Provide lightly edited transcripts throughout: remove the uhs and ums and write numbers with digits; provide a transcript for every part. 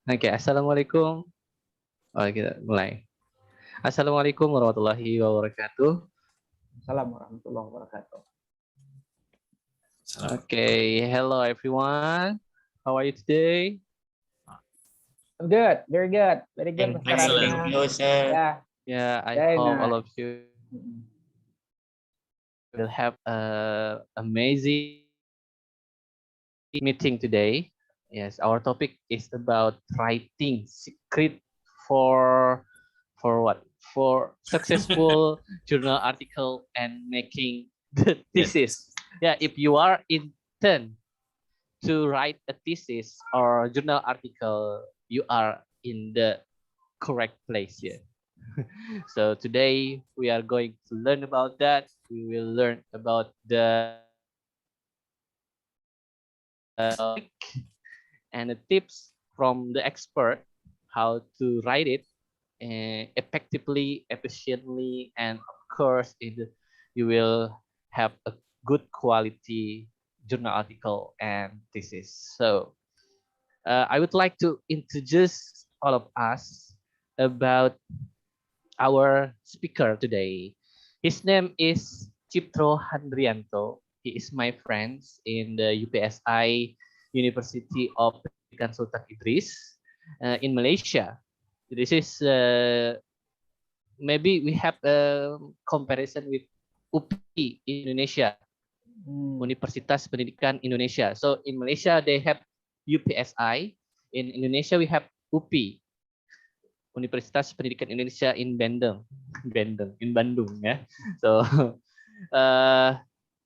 Oke, Assalamualaikum. Oh, kita mulai. Assalamualaikum warahmatullahi wabarakatuh. Assalamualaikum warahmatullahi wabarakatuh. Okay, hello everyone. How are you today? I'm good, very good, very good, Mr. Excellent. Ratna. You, sir. Yeah, Yeah, I very hope all nice. of you will have a amazing meeting today. Yes, our topic is about writing script for what? For successful journal article and making the thesis. Yeah, if you are intern to write a thesis or journal article, you are in the correct place here. So today we are going to learn about that. We will learn about the and the tips from the expert how to write it effectively, efficiently, and of course, you will have a good quality journal article and thesis. So I would like to introduce all of us about our speaker today. His name is Cipto Handrianto. He is my friend in the UPSI University of Pendidikan Sultan Idris in Malaysia. This is maybe we have a comparison with UPI in Indonesia, Universitas Pendidikan Indonesia. So in Malaysia they have UPSI, in Indonesia we have UPI, Universitas Pendidikan Indonesia in Bandung, in Bandung, ya. So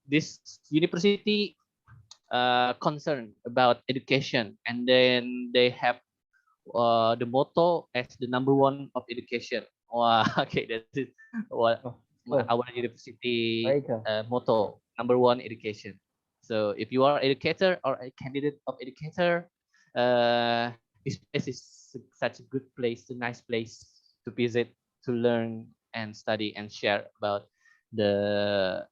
this university concerned about education, and then they have the motto as the number one of education. Wow, okay, that's it. What our university motto, number one education. So if you are an educator or a candidate of educator, this place is such a good place, a nice place to visit, to learn and study and share about the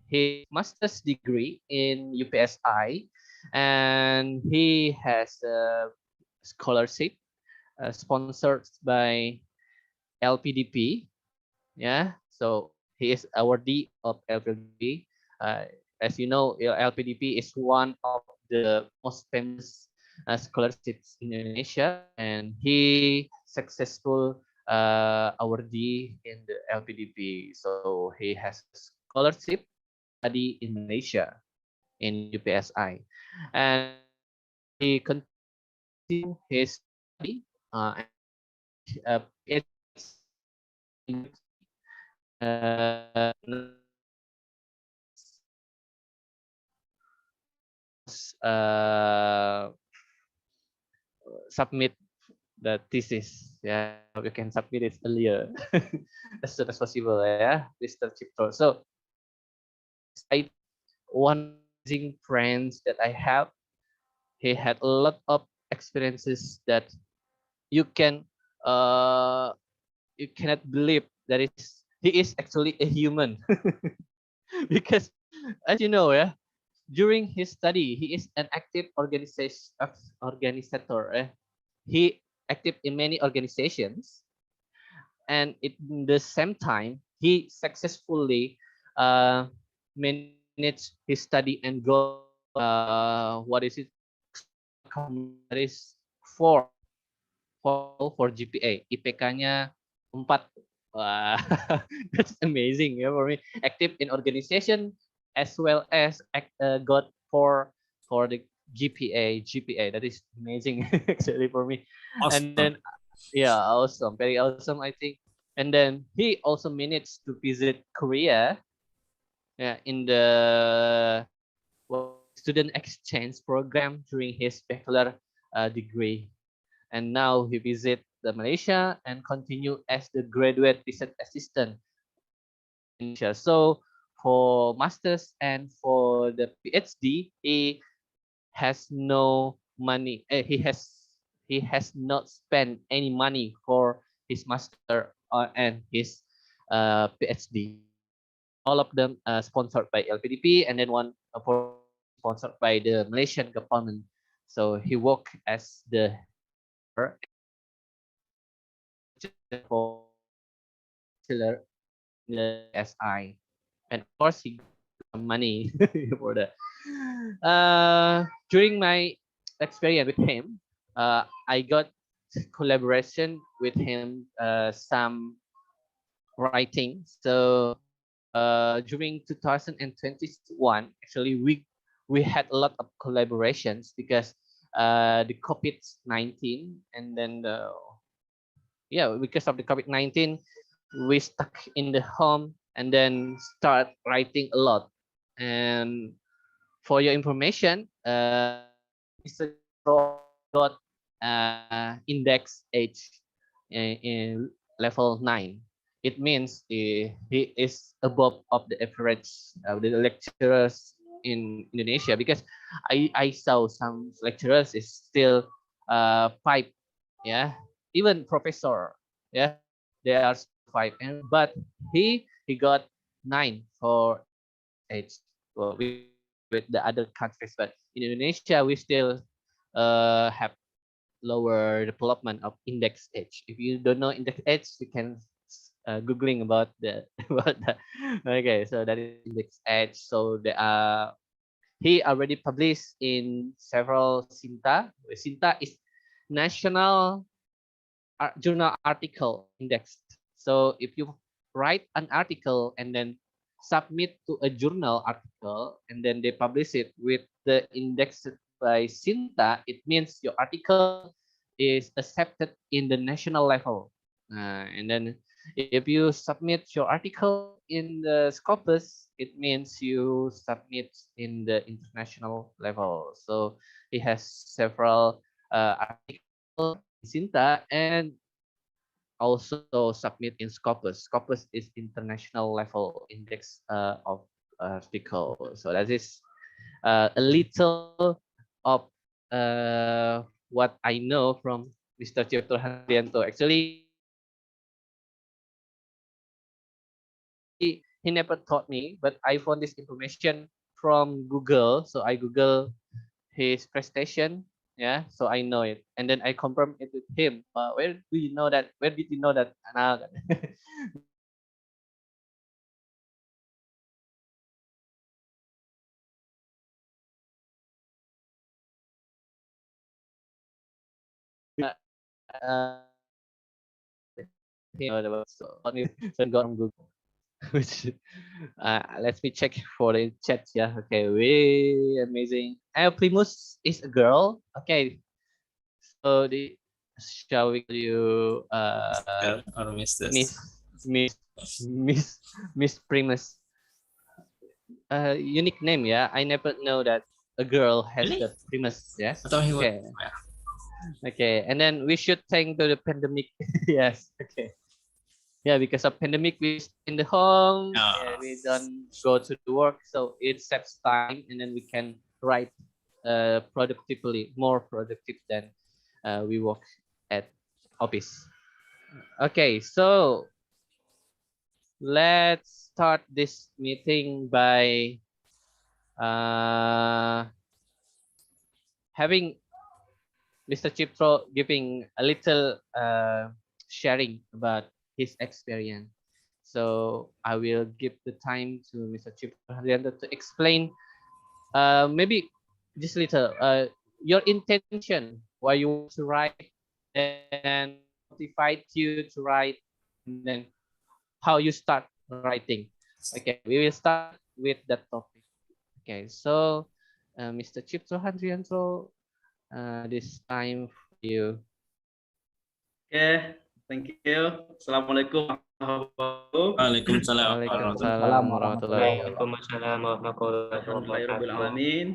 his master's degree in UPSI, and he has a scholarship sponsored by LPDP. Yeah, so he is awardee of LPDP. As you know, LPDP is one of the most famous scholarships in Indonesia, and he successful awardee in the LPDP. So he has a scholarship study in Malaysia in UPSI, and he continued his study PhD, uh, uh, submit the thesis. Yeah, we can submit it earlier as soon as possible. Yeah, Mr. Cipto. So I one amazing friends that I have. He had a lot of experiences that you can you cannot believe that he is actually a human. Because as you know, yeah, during his study he is an active organizator. He active in many organizations, and at the same time he successfully uh, managed his study and go what is it, that is 4 for GPA, IPK-nya 4. Wah, that's amazing ya for me. Active in organization as well as got for the GPA. That is amazing actually for me. Awesome. And then yeah, awesome, very awesome, I think. And then he also managed to visit Korea, yeah, in the student exchange program during his bachelor degree. And now he visit the Malaysia and continue as the graduate research assistant in Malaysia. So for masters and for the PhD, he has no money. He has not spent any money for his master and his PhD. All of them sponsored by LPDP, and then one sponsored by the Malaysian government. So he worked as the in the SI, and of course he got some money for that. During my experience with him, I got collaboration with him, some writing. So during 2021, actually we had a lot of collaborations because the COVID-19, and then because of the COVID-19, we stuck in the home and then start writing a lot. And for your information, Mr. got index H in level 9. It means he is above of the average of the lecturers in Indonesia, because I saw some lecturers is still 5, yeah, even professor, yeah, they are 5, and but he got 9 for age, well, with the other countries, but in Indonesia we still have lower development of index age. If you don't know index age, you can googling about the about that. Okay, so that is index age. So the he already published in several SINTA. SINTA is National Journal Article Index. So if you write an article and then submit to a journal article, and then they publish it with the index by SINTA, it means your article is accepted in the national level. And then if you submit your article in the Scopus, it means you submit in the international level. So it has several articles in SINTA, and also submit in Scopus. Scopus is international level index of article. So that is a little of what I know from Mr. Cipto Handrianto. Actually, he never taught me, but I found this information from Google. So I Google his prestation, yeah, so I know it, and then I confirm it with him. Where do you know that? Where did you know that? uh, so got from Google. Which let me check for the chat. Yeah, okay, way amazing. Primus is a girl. Okay, so the shall we call you or Mrs. Miss Miss Miss Miss Primus? Unique name, yeah. I never know that a girl has Really? the Primus. Yeah. I thought he was. Okay. Okay, and then we should thank to the pandemic. Yes. Okay. Yeah, because of pandemic, we stay in the home, and we don't go to the work, so it saves time, and then we can write productively, more productive than we work at office. Okay, so let's start this meeting by having Mr. Cipto giving a little sharing about his experience. So I will give the time to Mr. Cipto Handrianto to explain, maybe just a little, your intention, why you want to write, and motivate you to write, and then how you start writing. Okay, we will start with that topic. Okay, so Mr. Cipto Handrianto, this time for you. Okay, thank you. Assalamualaikum warahmatullahi wabarakatuh. Waalaikumsalam. Waalaikumsalam warahmatullahi Waalaikumsalam warahmatullahi Alhamdulillahirabbil wabarakatuh. alamin.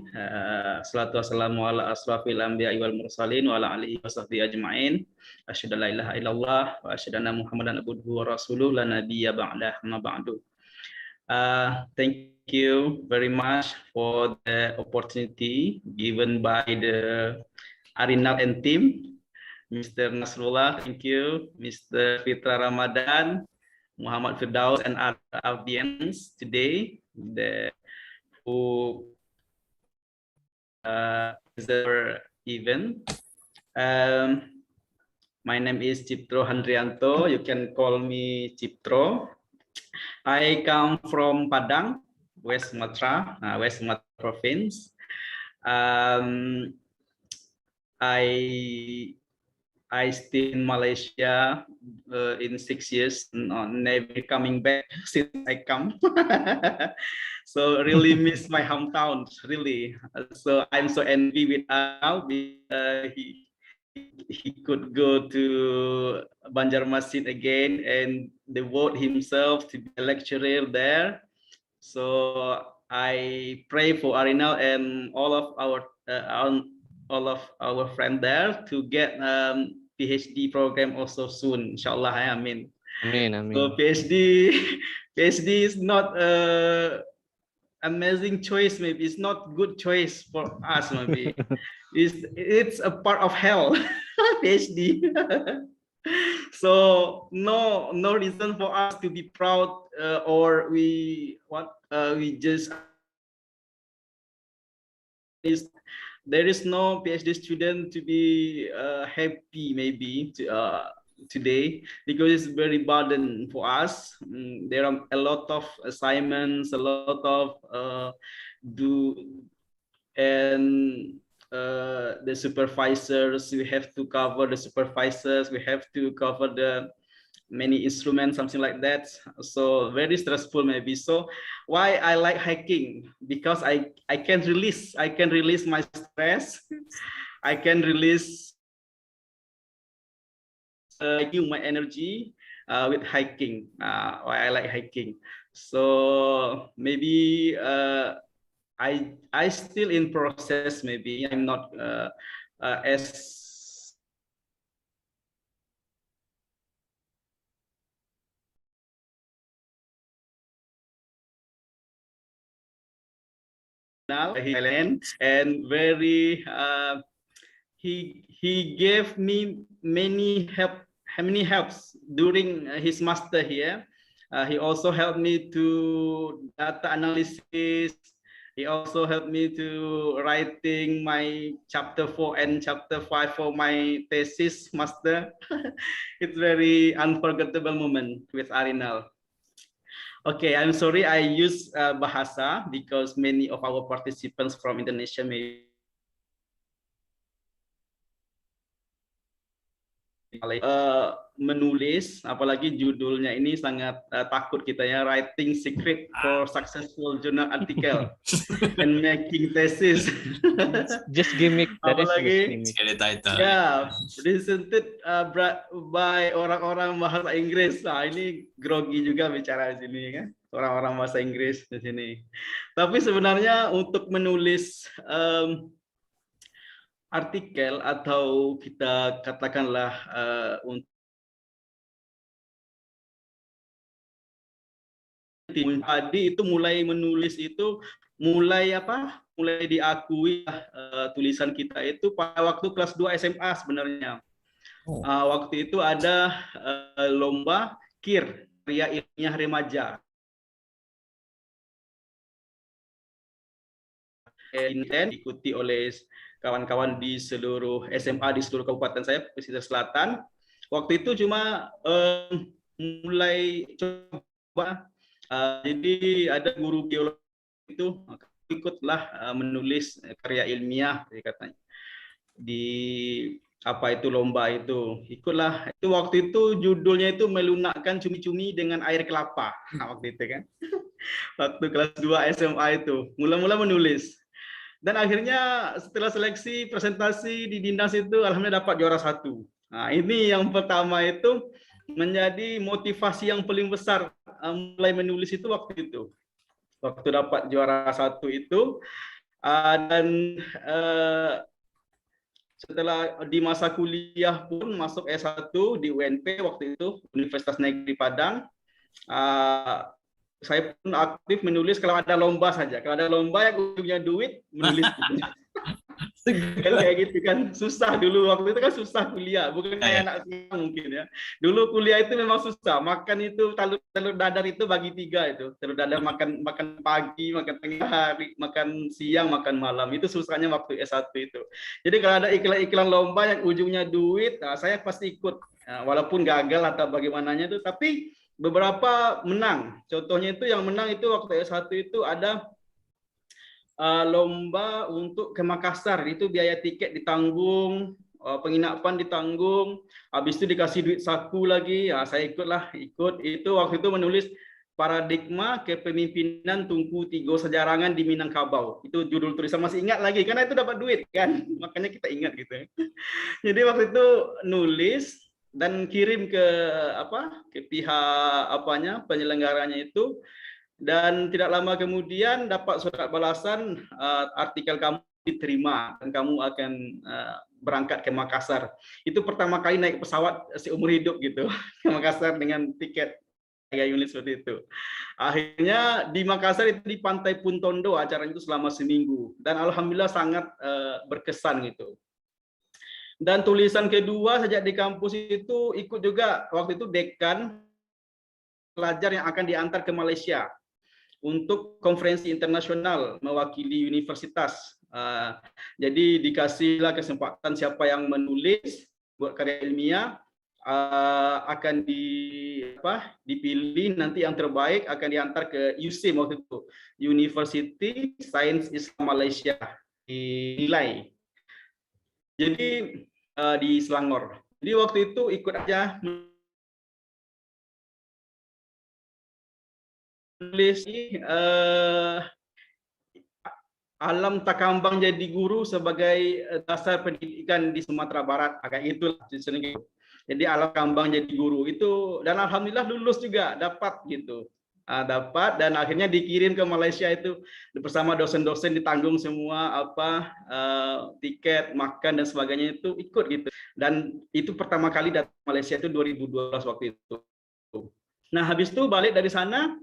Salatu wassalamu ala asrafil anbiya'i wal mursalin wa ala alihi wasahbihi ajmain. Asyhadu an la ilaha illallah wa asyhadu anna Muhammadan abduhu wa rasuluh la nabiyya ba'dah ma ba'du. Thank you very much for the opportunity given by the Arinal and team. Mr. Nasrullah, thank you. Mr. Fitra Ramadan, Muhammad Firdaus, and our audience today who Is our event. My name is Ciptro Handrianto. You can call me Ciptro. I come from Padang, West Sumatra, West Sumatra province. I stay in Malaysia in 6 years, never coming back since I come. So really miss my hometown, really. So I'm so envy with now. He could go to Banjarmasin again and devote himself to be a lecturer there. So I pray for Arinal and all of our friends there to get PhD program also soon, inshallah. I mean, so PhD is not amazing choice. Maybe it's not good choice for us. Maybe it's a part of hell. PhD. So no reason for us to be proud, or we just there is no PhD student to be happy maybe today, because it's very burden for us. There are a lot of assignments, a lot of the supervisors, we have to cover the supervisors, we have to cover the many instruments, something like that. So very stressful maybe. So why I like hiking? Because I can release my stress. I can release my energy with hiking. Why I like hiking? So maybe I still in process. Maybe I'm not as now Thailand, and very he gave me many helps during his master here. He also helped me to data analysis. He also helped me to writing my chapter 4 and chapter 5 for my thesis master. It's very unforgettable moment with Arinal. Okay, I'm sorry I use bahasa because many of our participants from Indonesia may menulis, apalagi judulnya ini sangat takut kita ya, writing secret for successful journal article and making thesis. Just gimmick. Apalagi title. ya, presented by orang-orang bahasa Inggris. Nah, ini grogi juga bicara di sini kan, orang-orang bahasa Inggris di sini. Tapi sebenarnya untuk menulis artikel atau kita katakanlah tadi itu mulai menulis itu mulai diakui tulisan kita itu pada waktu kelas 2 SMA sebenarnya. Waktu itu ada lomba KIR, karya ilmiah remaja. Diikuti oleh kawan-kawan di seluruh SMA di seluruh kabupaten saya, pesisir selatan. Waktu itu cuma mulai coba, jadi ada guru biologi itu ikutlah menulis karya ilmiah, katanya di apa itu lomba itu, ikutlah. Itu waktu itu judulnya itu melunakkan cumi-cumi dengan air kelapa. Nah, waktu itu kan waktu kelas 2 SMA itu mula-mula menulis. Dan akhirnya setelah seleksi presentasi di dinas itu alhamdulillah dapat juara 1. Nah, ini yang pertama itu menjadi motivasi yang paling besar mulai menulis itu waktu itu. Waktu dapat juara 1 itu dan setelah di masa kuliah pun masuk S1 di UNP waktu itu, Universitas Negeri Padang. Saya pun aktif menulis kalau ada lomba saja. Kalau ada lomba yang punya duit, menulis. Kan kayak gitu kan, susah dulu waktu itu kan susah kuliah, bukan kayak Iya. anak sekarang mungkin ya. Dulu kuliah itu memang susah, makan itu telur dadar itu bagi 3 itu, telur dadar makan pagi, makan tengah hari, makan siang, makan malam, itu susahnya waktu S1 itu. Jadi kalau ada iklan-iklan lomba yang ujungnya duit, nah, saya pasti ikut. Nah, walaupun gagal atau bagaimananya itu, tapi beberapa menang. Contohnya itu yang menang itu waktu S1 itu ada lomba untuk ke Makassar, itu biaya tiket ditanggung, penginapan ditanggung, habis itu dikasih duit saku lagi, ya saya ikut. Itu waktu itu menulis paradigma kepemimpinan Tunku Tigo Sejarangan di Minangkabau. Itu judul tulisan, masih ingat lagi karena itu dapat duit kan, makanya kita ingat gitu. Jadi waktu itu nulis dan kirim ke pihak penyelenggaranya itu. Dan tidak lama kemudian dapat surat balasan, artikel kamu diterima dan kamu akan berangkat ke Makassar. Itu pertama kali naik pesawat seumur hidup gitu ke Makassar dengan tiket 3 unit seperti itu. Akhirnya di Makassar itu di Pantai Puntondo acaranya itu selama seminggu dan alhamdulillah sangat berkesan gitu. Dan tulisan kedua sejak di kampus itu ikut juga waktu itu dekan pelajar yang akan diantar ke Malaysia untuk konferensi internasional mewakili universitas. Jadi dikasihlah kesempatan siapa yang menulis buat karya ilmiah akan dipilih, nanti yang terbaik akan diantar ke USIM waktu itu, University Science Islam Malaysia di Nilai. Jadi di Selangor. Jadi waktu itu ikut aja nulis alam takambang jadi guru sebagai dasar pendidikan di Sumatera Barat, kayak itulah. Jadi alam kambang jadi guru itu, dan alhamdulillah lulus juga, dapat gitu. Dapat dan akhirnya dikirim ke Malaysia itu bersama dosen-dosen, ditanggung semua tiket, makan dan sebagainya, itu ikut gitu. Dan itu pertama kali datang ke Malaysia itu 2012 waktu itu. Nah, habis itu balik dari sana,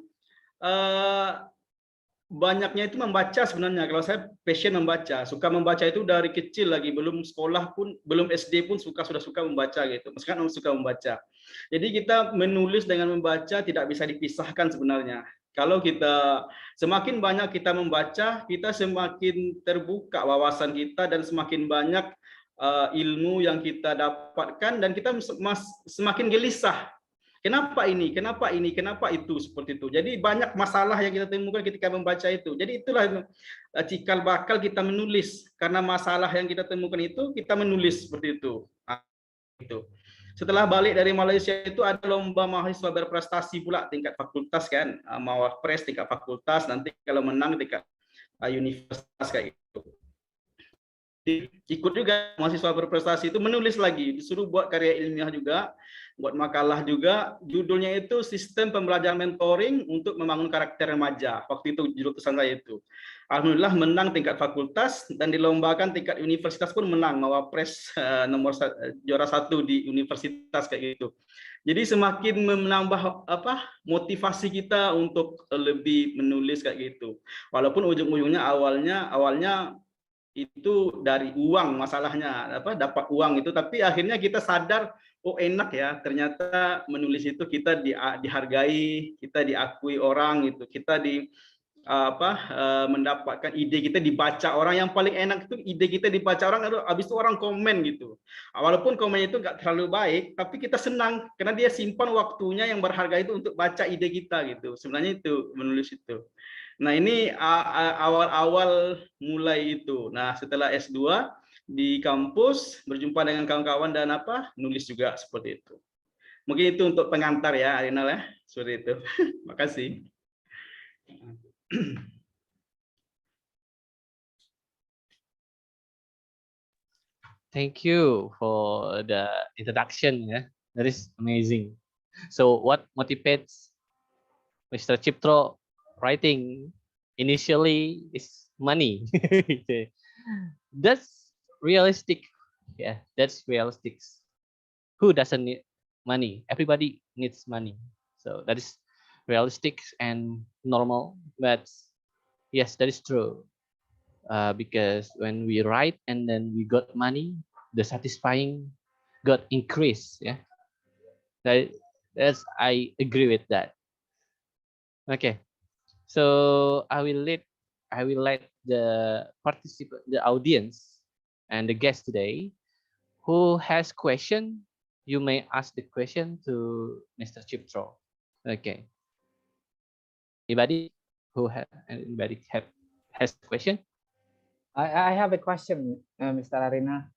banyaknya itu membaca sebenarnya. Kalau saya passion membaca, suka membaca itu dari kecil lagi, belum sekolah pun, belum SD pun sudah suka membaca gitu. Meskipun suka membaca. Jadi kita menulis dengan membaca tidak bisa dipisahkan sebenarnya. Kalau kita semakin banyak kita membaca, kita semakin terbuka wawasan kita dan semakin banyak ilmu yang kita dapatkan, dan kita semakin gelisah. Kenapa ini, kenapa ini, kenapa itu, seperti itu. Jadi banyak masalah yang kita temukan ketika membaca itu. Jadi itulah cikal bakal kita menulis. Karena masalah yang kita temukan itu, kita menulis seperti itu. Setelah balik dari Malaysia itu ada lomba mahasiswa berprestasi pula tingkat fakultas kan, Mawapres tingkat fakultas, nanti kalau menang tingkat universitas kayak gitu. Ikut juga mahasiswa berprestasi itu, menulis lagi, disuruh buat karya ilmiah juga, buat makalah juga. Judulnya itu Sistem Pembelajaran Mentoring untuk Membangun Karakter Remaja. Waktu itu judul tulisan saya itu. Alhamdulillah menang tingkat fakultas, dan dilombakan tingkat universitas pun menang, Mawapres juara 1 di universitas kayak gitu. Jadi semakin menambah motivasi kita untuk lebih menulis kayak gitu. Walaupun ujung-ujungnya awalnya itu dari uang masalahnya, dapat uang itu, tapi akhirnya kita sadar, oh enak ya, ternyata menulis itu kita dihargai, kita diakui orang gitu, kita mendapatkan ide kita dibaca orang. Yang paling enak itu ide kita dibaca orang, habis itu orang komen gitu. Walaupun komen itu nggak terlalu baik, tapi kita senang karena dia simpan waktunya yang berharga itu untuk baca ide kita gitu. Sebenarnya itu menulis itu. Nah, ini awal-awal mulai itu. Nah, setelah S2 di kampus berjumpa dengan kawan-kawan dan nulis juga seperti itu. Mungkin itu untuk pengantar ya, Arinal ya, seperti itu. Makasih. Thank you for the introduction. Yeah, that is amazing. So, what motivates Mr. Cipto writing initially is money. That's realistic. Yeah, that's realistic. Who doesn't need money? Everybody needs money. So that is realistic and normal. But yes, that is true. because when we write and then we got money, the satisfying got increased. Yeah, that's I agree with that. Okay, so I will let the participant, the audience, and the guest today who has question. You may ask the question to Mr. Chiptro. Okay, anybody has a question? I have a question, Mr. Arina.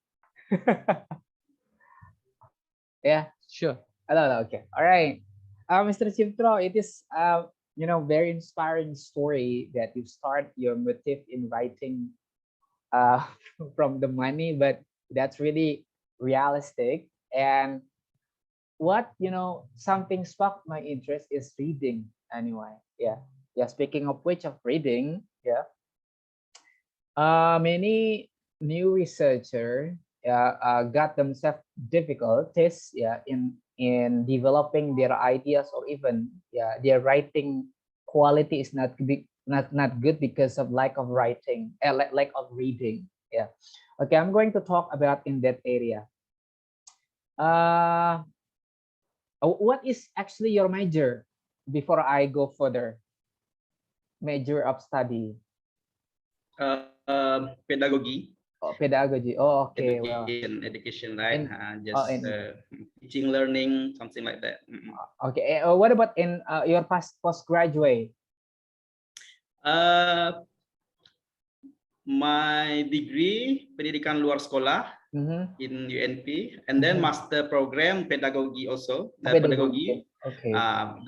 Yeah. Sure. Hello. Okay. All right. Mr. Chiptro, it is very inspiring story that you start your motive in writing uh, from the money, but that's really realistic. And what something sparked my interest is reading. Anyway, yeah. Speaking of which, of reading, yeah. Many new researcher got themselves difficulties in developing their ideas, or even their writing quality is not good because of lack of writing, lack of reading. Yeah. Okay, I'm going to talk about in that area. What is actually your major before I go further? Major of study. Pedagogy. Oh, pedagogy. Oh, okay. Well, Education, right? in Teaching, learning, something like that. okay. What about in your postgraduate? My degree pendidikan luar sekolah in UNP, and then master program pedagogy also. Pedagogy. Okay.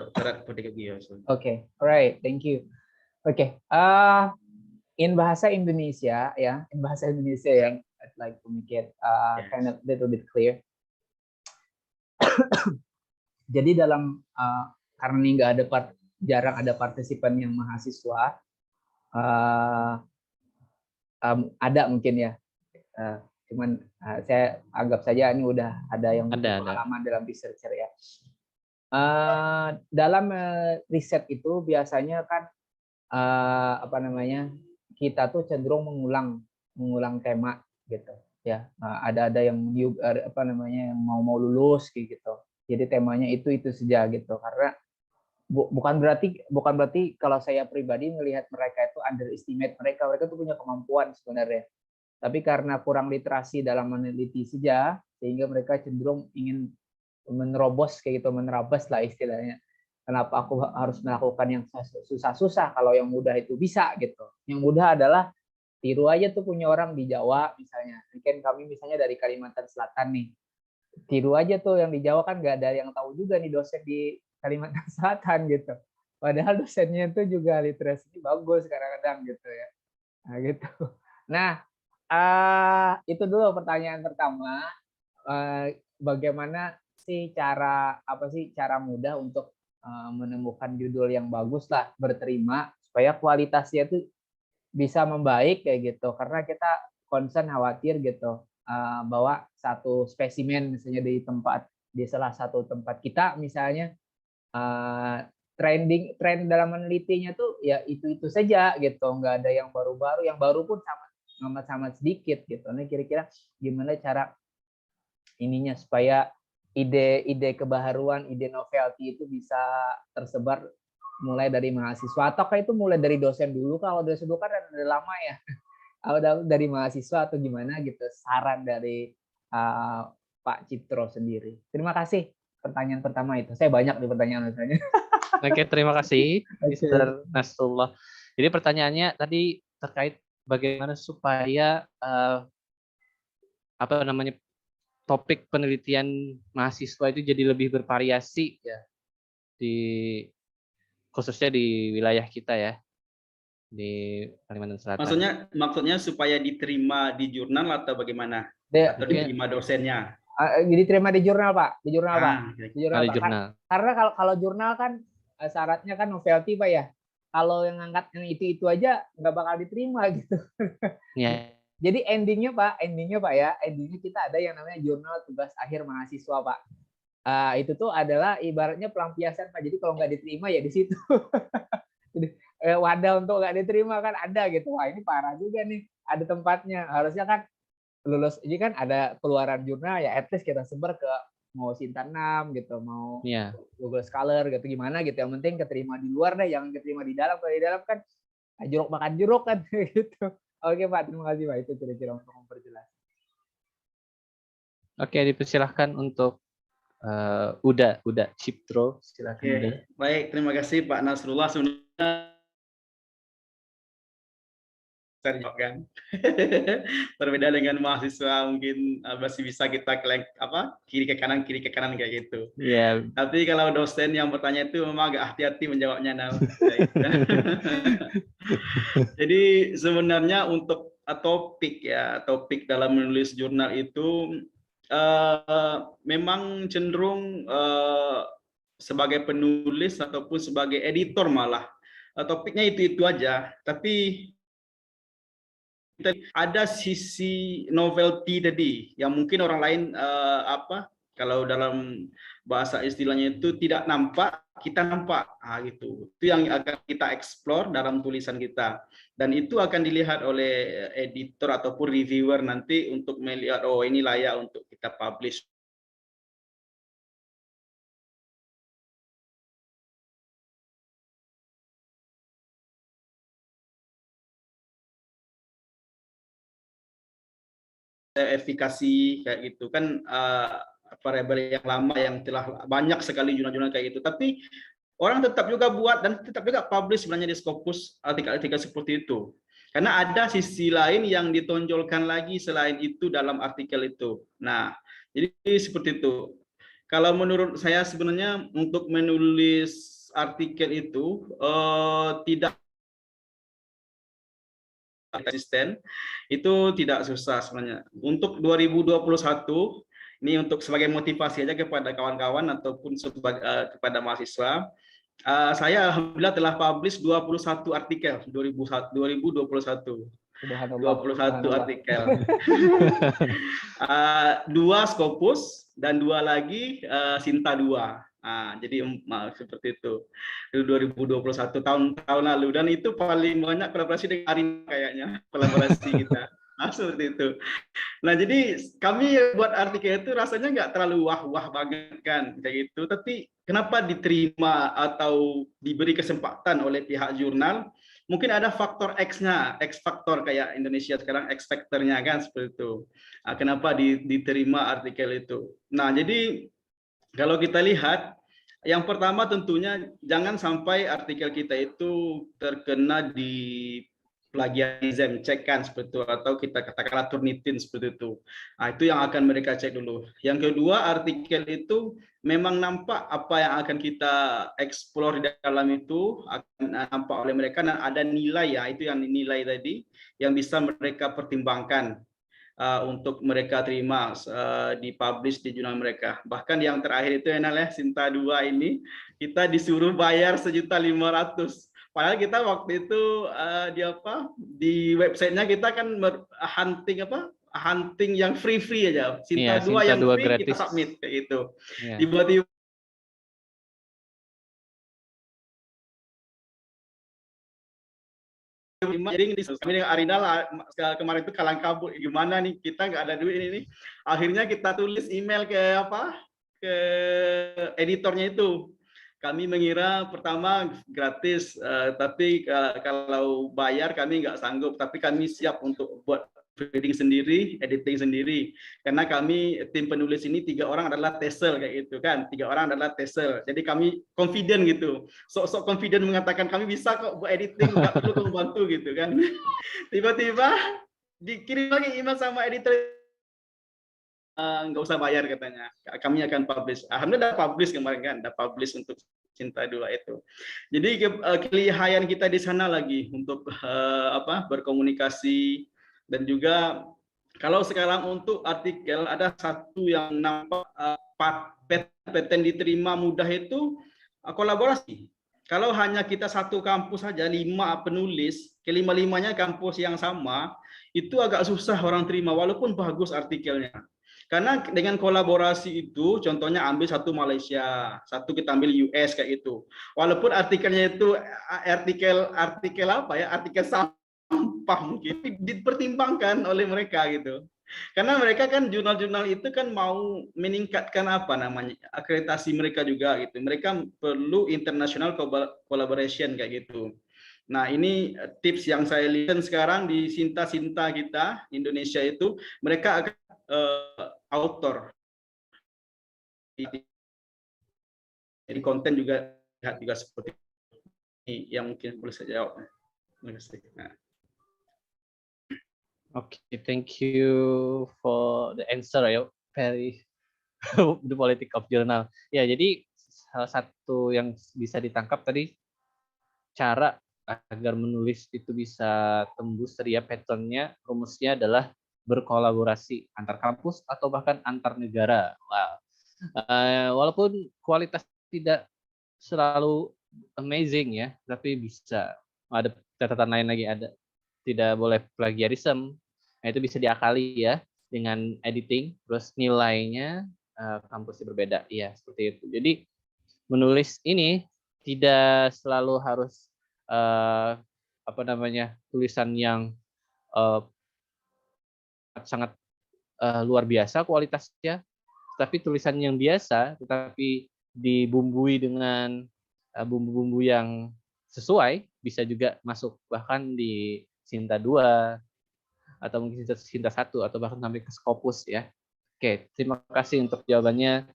Doctorate pedagogy also. Okay. All right. Thank you. Okay. In bahasa Indonesia, ya, in bahasa Indonesia yang I'd like to make it kind of little bit clear. Jadi dalam karena ini nggak ada jarang ada partisipan yang mahasiswa, ada mungkin ya, cuman saya anggap saja ini udah ada yang pengalaman dalam researcher ya. Dalam riset itu biasanya kan kita tuh cenderung mengulang tema gitu ya. Ada yang yang mau lulus gitu. Jadi temanya itu saja gitu, karena bukan berarti kalau saya pribadi melihat mereka itu underestimate mereka tuh punya kemampuan sebenarnya, tapi karena kurang literasi dalam meneliti saja sehingga mereka cenderung ingin menerobos kayak gitu, menerabas lah istilahnya. Kenapa aku harus melakukan yang susah-susah kalau yang mudah itu bisa gitu. Yang mudah adalah tiru aja tuh punya orang di Jawa misalnya. Mungkin kami misalnya dari Kalimantan Selatan nih. Tiru aja tuh yang di Jawa, kan nggak ada yang tahu juga nih dosen di Kalimantan Selatan gitu. Padahal dosennya itu juga literasi bagus kadang-kadang gitu ya. Nah gitu. Nah itu dulu pertanyaan pertama. Bagaimana sih cara mudah untuk menemukan judul yang bagus lah, berterima, supaya kualitasnya itu bisa membaik kayak gitu, karena kita concern khawatir gitu bahwa satu spesimen misalnya di salah satu tempat kita misalnya trend dalam menelitinya tuh ya itu saja gitu, nggak ada yang baru-baru, yang baru pun sama sedikit gitu. Nah kira-kira gimana cara ininya supaya ide kebaharuan, ide novelty itu bisa tersebar mulai dari mahasiswa, ataukah itu mulai dari dosen dulu? Kalau dosen dulu kan udah lama ya, dari mahasiswa atau gimana gitu? Saran dari Pak Chiptro sendiri. Terima kasih pertanyaan pertama itu. Saya banyak di pertanyaan misalnya. Oke, terima kasih Mr. Nasrullah. Jadi pertanyaannya tadi terkait bagaimana supaya topik penelitian mahasiswa itu jadi lebih bervariasi ya, khususnya di wilayah kita ya, di Kalimantan Selatan. Maksudnya supaya diterima di jurnal atau bagaimana? Atau diterima dosennya? Diterima di jurnal Pak, di jurnal Pak. Di jurnal. Karena kalau jurnal kan syaratnya kan novelty Pak ya. Kalau yang ngangkat yang itu aja nggak bakal diterima gitu. Ya. Jadi endingnya Pak ya, endingnya kita ada yang namanya jurnal tugas akhir mahasiswa Pak. Itu tuh adalah ibaratnya pelampiasan Pak. Jadi kalau nggak diterima ya di situ. Jadi wadah untuk nggak diterima kan ada gitu. Wah ini parah juga nih. ada tempatnya. Harusnya kan lulus ini kan ada keluaran jurnal ya, at least kita sebar ke mau Sinta 6 gitu, mau Google Scholar gitu, gimana gitu. Yang penting keterima di luar deh, jangan keterima di dalam. Kalau di dalam kan jeruk makan jeruk kan gitu. Oke Pak, terima kasih Pak, itu kira-kira untuk memperjelas. Oke, dipersilahkan untuk Uda Ciptro, silakan. Oke, baik, terima kasih Pak Nasrullah. Sebenarnya saya jawabkan. Berbeda dengan mahasiswa mungkin masih bisa kita kiri ke kanan kayak gitu. Iya. Tapi kalau dosen yang bertanya itu memang agak hati-hati menjawabnya. Jadi sebenarnya untuk topik dalam menulis jurnal itu memang cenderung sebagai penulis ataupun sebagai editor malah topiknya itu aja. Tapi ada sisi novelty tadi yang mungkin orang lain kalau dalam bahasa istilahnya itu tidak nampak, kita nampak, gitu. Itu yang akan kita explore dalam tulisan kita, dan itu akan dilihat oleh editor ataupun reviewer nanti untuk melihat, oh ini layak untuk kita publish. Efikasi kayak gitu kan, variabel yang lama yang telah banyak sekali jurnal-jurnal kayak gitu, tapi orang tetap juga buat dan tetap juga publish sebenarnya di Scopus artikel-artikel seperti itu, karena ada sisi lain yang ditonjolkan lagi selain itu dalam artikel itu. Nah, jadi seperti itu. Kalau menurut saya sebenarnya untuk menulis artikel itu tidak konsisten, itu tidak susah sebenarnya. Untuk 2021 ini untuk sebagai motivasi aja kepada kawan-kawan ataupun kepada mahasiswa, saya alhamdulillah telah publish 21 artikel 2021. 21 artikel. 2 Scopus dan 2 lagi Sinta 2. Jadi seperti itu 2021 tahun lalu, dan itu paling banyak kolaborasi dengan Arin kayaknya, kolaborasi kita. Seperti itu. Nah, jadi kami buat artikel itu rasanya nggak terlalu wah-wah banget kan kayak gitu, tapi kenapa diterima atau diberi kesempatan oleh pihak jurnal? Mungkin ada faktor X-nya, X faktor kayak Indonesia sekarang, X factor-nya kan seperti itu. Kenapa diterima artikel itu? Nah, jadi kalau kita lihat, yang pertama tentunya jangan sampai artikel kita itu terkena di plagiarism, cekan seperti itu, atau kita katakanlah Turnitin seperti itu. Itu yang akan mereka cek dulu. Yang kedua, artikel itu memang nampak apa yang akan kita explore di dalam itu akan nampak oleh mereka, dan ada nilai, ya itu yang nilai tadi yang bisa mereka pertimbangkan untuk mereka terima dipublish di jurnal mereka. Bahkan yang terakhir itu adalah Sinta 2 ini kita disuruh bayar 1.500.000. Padahal kita waktu itu di websitenya kita kan hunting yang free aja. Sinta 2 yang free gratis. Kita submit kayak gitu. Tiba-tiba jadi kami dengan Arinal kemarin itu kalang kabut, gimana nih kita nggak ada duit ini. Akhirnya kita tulis email ke editornya itu. Kami mengira pertama gratis, tapi kalau bayar kami nggak sanggup, tapi kami siap untuk buat reading sendiri, editing sendiri, karena kami tim penulis ini 3 orang adalah TESEL kayak gitu kan, 3 orang adalah TESEL, jadi kami confident gitu, sok confident mengatakan kami bisa kok buat editing, nggak perlu kamu bantu gitu kan. Tiba-tiba dikirim lagi email sama editor, nggak usah bayar katanya, kami akan publish. Alhamdulillah publish kemarin kan, ada publish untuk Sinta 2 itu. Jadi kelihayan kita di sana lagi untuk berkomunikasi. Dan juga kalau sekarang untuk artikel ada satu yang nampak paten diterima mudah itu kolaborasi. Kalau hanya kita satu kampus saja 5 penulis, kelima-limanya kampus yang sama, itu agak susah orang terima walaupun bagus artikelnya. Karena dengan kolaborasi itu, contohnya ambil satu Malaysia, satu kita ambil US kayak gitu. Walaupun artikelnya itu artikel saham, tumpah mungkin dipertimbangkan oleh mereka gitu. Karena mereka kan jurnal-jurnal itu kan mau meningkatkan apa namanya akreditasi mereka juga gitu. Mereka perlu international collaboration kayak gitu. Nah ini tips yang saya lihat sekarang di Sinta-Sinta kita Indonesia itu mereka akan author. Jadi konten juga lihat juga seperti ini yang mungkin boleh saya jawab. Terima kasih. Nah. Okay, thank you for the answer, ya. Very the politics of journal. Ya, jadi salah satu yang bisa ditangkap tadi cara agar menulis itu bisa tembus ria pattern-nya, rumusnya adalah berkolaborasi antar kampus atau bahkan antar negara. Wow. Walaupun kualitas tidak selalu amazing ya, tapi bisa. Ada catatan lain lagi, ada tidak boleh plagiarism. Nah, itu bisa diakali ya dengan editing, terus nilainya kampusnya berbeda. Iya, seperti itu. Jadi menulis ini tidak selalu harus tulisan yang sangat luar biasa kualitasnya, tapi tulisan yang biasa tetapi dibumbui dengan bumbu-bumbu yang sesuai bisa juga masuk bahkan di Sinta 2 atau mungkin Sinta 1 atau bahkan sampai ke Scopus ya. Oke, terima kasih untuk jawabannya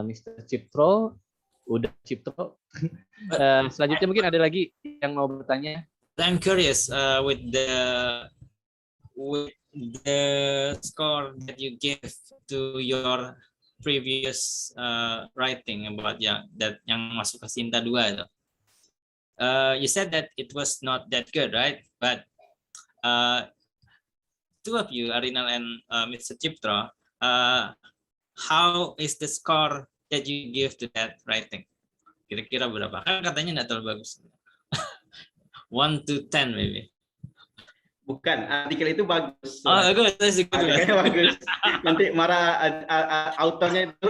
Mr. Cipto. Udah Cipto. Selanjutnya mungkin ada lagi yang mau bertanya. I'm curious with the score that you give to your previous writing about that yang masuk ke Sinta 2 itu. You said that it was not that good, right? But two of you, Arinal and Mr. Cipto, how is the score that you give to that writing? Kira-kira berapa? Kan katanya nggak terlalu bagus. 1 to 10 maybe. Bukan, artikel itu bagus. Oh, bagus. Artikelnya bagus. Nanti marah autornya itu.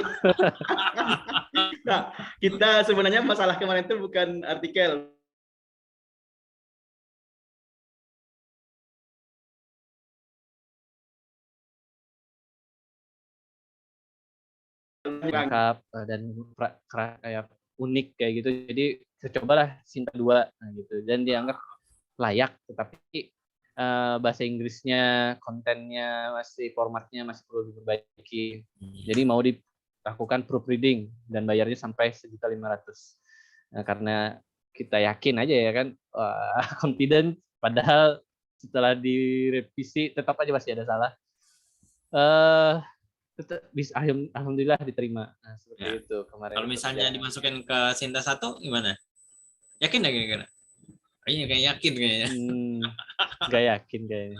Nah, kita sebenarnya masalah kemarin itu bukan artikel. Lengkap dan kayak unik kayak gitu. Jadi saya cobalah Sinta 2 gitu dan dianggap layak, tetapi bahasa Inggrisnya, kontennya masih, formatnya masih perlu diperbaiki. Jadi mau dilakukan proofreading dan bayarnya sampai 1.500.000. Nah, karena kita yakin aja ya kan, confident, padahal setelah direvisi tetap aja masih ada salah. Alhamdulillah diterima. Nah, seperti Ya. itu kemarin. Kalau misalnya dimasukin ke Sinta 1 gimana? Yakin nggak kira-kira? Kayaknya kayak yakin kayaknya. Nggak yakin kayaknya.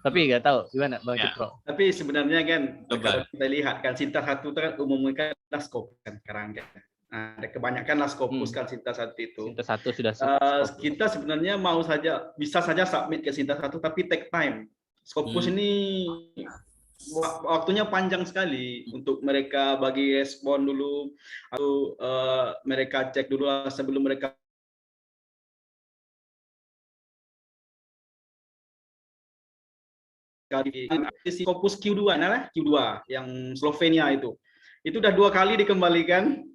Tapi nggak tahu gimana Bang Ya. Cipro. Tapi sebenarnya kan Coba. kalau kita lihat kan Sinta 1 itu kan umumnya kan Scopus kan sekarang kan. Nah, kebanyakan Scopus kan Sinta 1 itu. Sinta 1 sudah kita sebenarnya mau saja bisa saja submit ke Sinta 1 tapi take time. Scopus ini waktunya panjang sekali untuk mereka bagi respon dulu atau mereka cek dulu sebelum mereka Scopus Q2 Q2 yang Slovenia itu udah 2 kali dikembalikan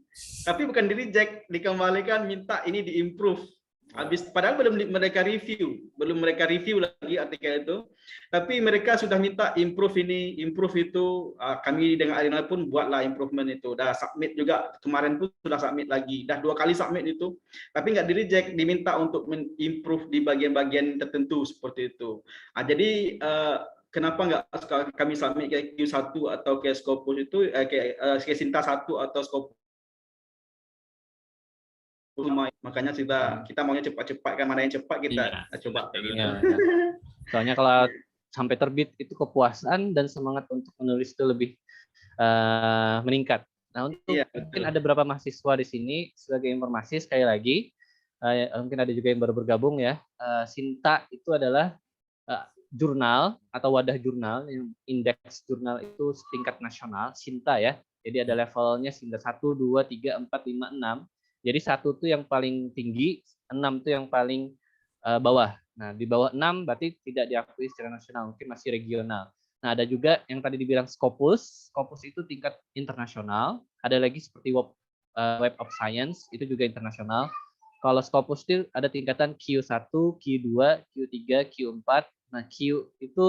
tapi bukan di reject, dikembalikan minta ini diimprove. Habis padahal belum mereka review lagi artikel itu, tapi mereka sudah minta improve ini, improve itu. Kami dengan Arinal pun buatlah improvement itu. Dah submit juga kemarin pun sudah submit lagi, dah 2 kali submit itu, tapi nggak di reject, diminta untuk improve di bagian-bagian tertentu seperti itu. Jadi kenapa nggak kami submit ke Q1 atau ke Scopus itu, ke Sinta 1 atau Scopus? Makanya kita maunya cepat-cepat kan, mana yang cepat kita coba kayak gitu. Ya. Soalnya kalau sampai terbit itu kepuasan dan semangat untuk menulis itu lebih meningkat. Nah, untuk mungkin ada beberapa mahasiswa di sini, sebagai informasi sekali lagi, mungkin ada juga yang baru bergabung ya. Sinta itu adalah jurnal atau wadah jurnal, yang indeks jurnal itu setingkat nasional, Sinta ya. Jadi ada levelnya Sinta 1, 2, 3, 4, 5, 6. Jadi 1 itu yang paling tinggi, 6 itu yang paling bawah. Nah, di bawah 6 berarti tidak diakui secara nasional, mungkin masih regional. Nah, ada juga yang tadi dibilang Scopus. Scopus itu tingkat internasional. Ada lagi seperti Web of Science, itu juga internasional. Kalau Scopus itu ada tingkatan Q1, Q2, Q3, Q4. Nah, Q itu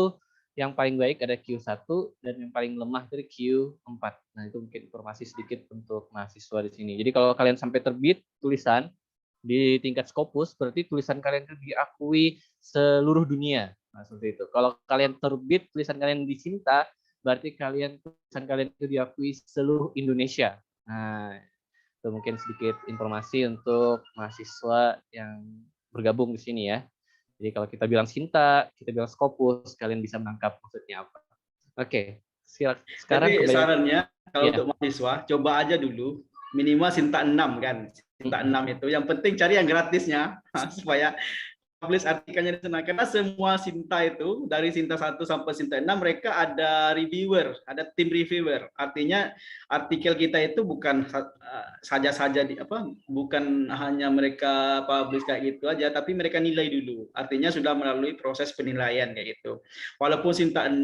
yang paling baik ada Q1 dan yang paling lemah dari Q4. Nah, itu mungkin informasi sedikit untuk mahasiswa di sini. Jadi kalau kalian sampai terbit tulisan di tingkat Scopus, berarti tulisan kalian itu diakui seluruh dunia. Nah, seperti itu. Kalau kalian terbit tulisan kalian di Sinta, berarti tulisan kalian itu diakui seluruh Indonesia. Nah, itu mungkin sedikit informasi untuk mahasiswa yang bergabung di sini ya. Jadi kalau kita bilang Sinta, kita bilang Scopus, kalian bisa menangkap maksudnya apa. Oke, sekarang Jadi kembali. sarannya kalau Ya. untuk mahasiswa coba aja dulu minimal Sinta 6 kan. Sinta 6 itu. Yang penting cari yang gratisnya supaya publish artikelnya di sana. Karena semua Sinta itu dari Sinta 1 sampai Sinta 6 mereka ada reviewer, ada tim reviewer. Artinya artikel kita itu bukan saja-saja bukan hanya mereka publish kayak gitu aja, tapi mereka nilai dulu. Artinya sudah melalui proses penilaian kayak gitu. Walaupun Sinta 6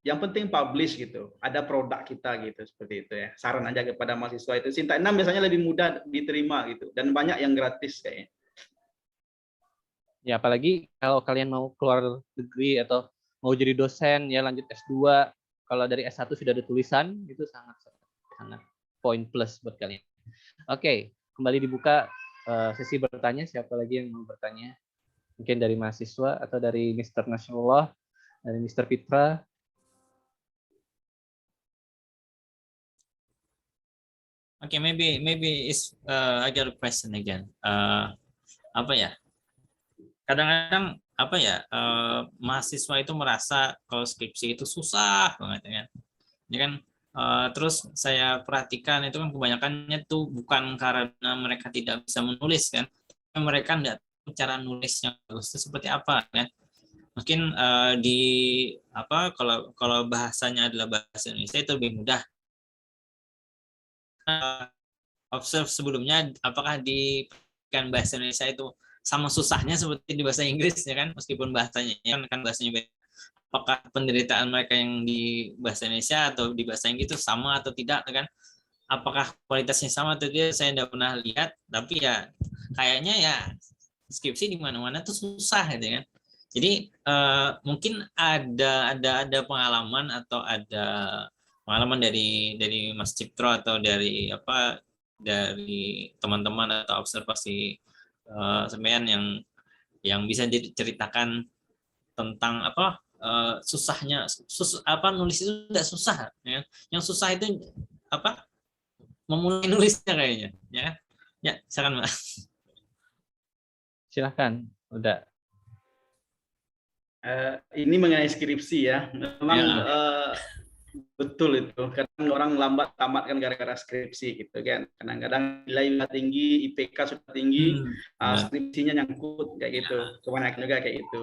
yang penting publish gitu, ada produk kita gitu, seperti itu ya. Saran aja kepada mahasiswa itu, Sinta 6 biasanya lebih mudah diterima gitu, dan banyak yang gratis kayaknya. Ya, apalagi kalau kalian mau keluar negeri atau mau jadi dosen ya lanjut S2, kalau dari S1 sudah ada tulisan, itu sangat poin plus buat kalian. Oke, kembali dibuka sesi bertanya. Siapa lagi yang mau bertanya? Mungkin dari mahasiswa atau dari Mr. Nasrullah, dari Mr. Fitra. Okay, maybe it's I got a question again. Apa ya? Kadang-kadang apa ya? Mahasiswa itu merasa kalau skripsi itu susah banget ya kan. Ya kan. Terus saya perhatikan itu kan kebanyakannya tuh bukan karena mereka tidak bisa menulis kan, mereka tidak tahu cara nulis yang bagus itu seperti apa kan. Mungkin kalau bahasanya adalah bahasa Indonesia itu lebih mudah. Observe sebelumnya apakah di bahasa Indonesia itu sama susahnya seperti di bahasa Inggris ya kan, meskipun bahasanya kan bahasanya beda. Apakah penderitaan mereka yang di bahasa Indonesia atau di bahasa Inggris itu sama atau tidak kan? Apakah kualitasnya sama atau tidak saya tidak pernah lihat, tapi ya kayaknya ya skripsi di mana-mana tuh susah gitu kan. Jadi mungkin ada pengalaman atau ada pengalaman dari Mas Cipto atau dari teman-teman atau observasi semuanya yang bisa diceritakan tentang susahnya nulis itu tidak susah ya. Yang susah itu memulai nulisnya kayaknya ya silakan Mbak. Silahkan, udah. Ini mengenai skripsi ya, memang betul itu. Kadang orang lambat tamat kan gara-gara skripsi gitu kan. Kadang-kadang nilai tinggi, IPK sudah tinggi, skripsinya nyangkut kayak gitu. Kebanyakan juga kayak gitu.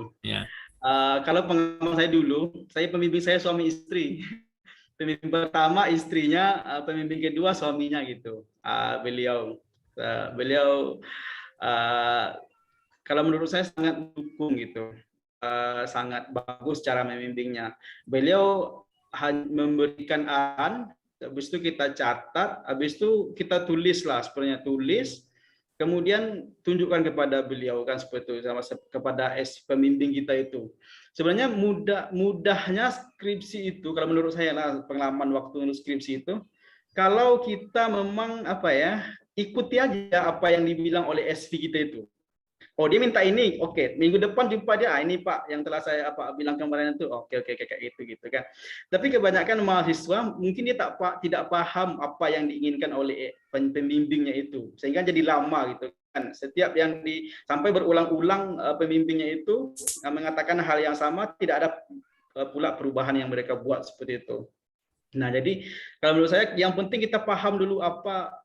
Kalau pengalaman saya dulu, pembimbing saya suami istri. Pembimbing pertama istrinya, pembimbing kedua suaminya gitu. Beliau kalau menurut saya sangat mendukung gitu. Sangat bagus cara membimbingnya. Beliau memberikan arahan, habis itu kita catat, habis itu kita tulis lah, sebenarnya tulis, kemudian tunjukkan kepada beliau kan seperti itu, sama kepada pembimbing kita itu. Sebenarnya mudahnya skripsi itu, kalau menurut saya lah pengalaman waktu nulis skripsi itu, kalau kita memang ikuti aja apa yang dibilang oleh SV kita itu. Oh dia minta ini, oke. Minggu depan jumpa dia, ini Pak yang telah saya bilang kemarin itu, oke kayak gitu kan. Tapi kebanyakan mahasiswa mungkin dia tidak paham apa yang diinginkan oleh pembimbingnya itu, sehingga jadi lama gitu kan. Setiap yang sampai berulang-ulang pembimbingnya itu mengatakan hal yang sama, tidak ada pula perubahan yang mereka buat seperti itu. Nah, jadi kalau menurut saya yang penting kita paham dulu apa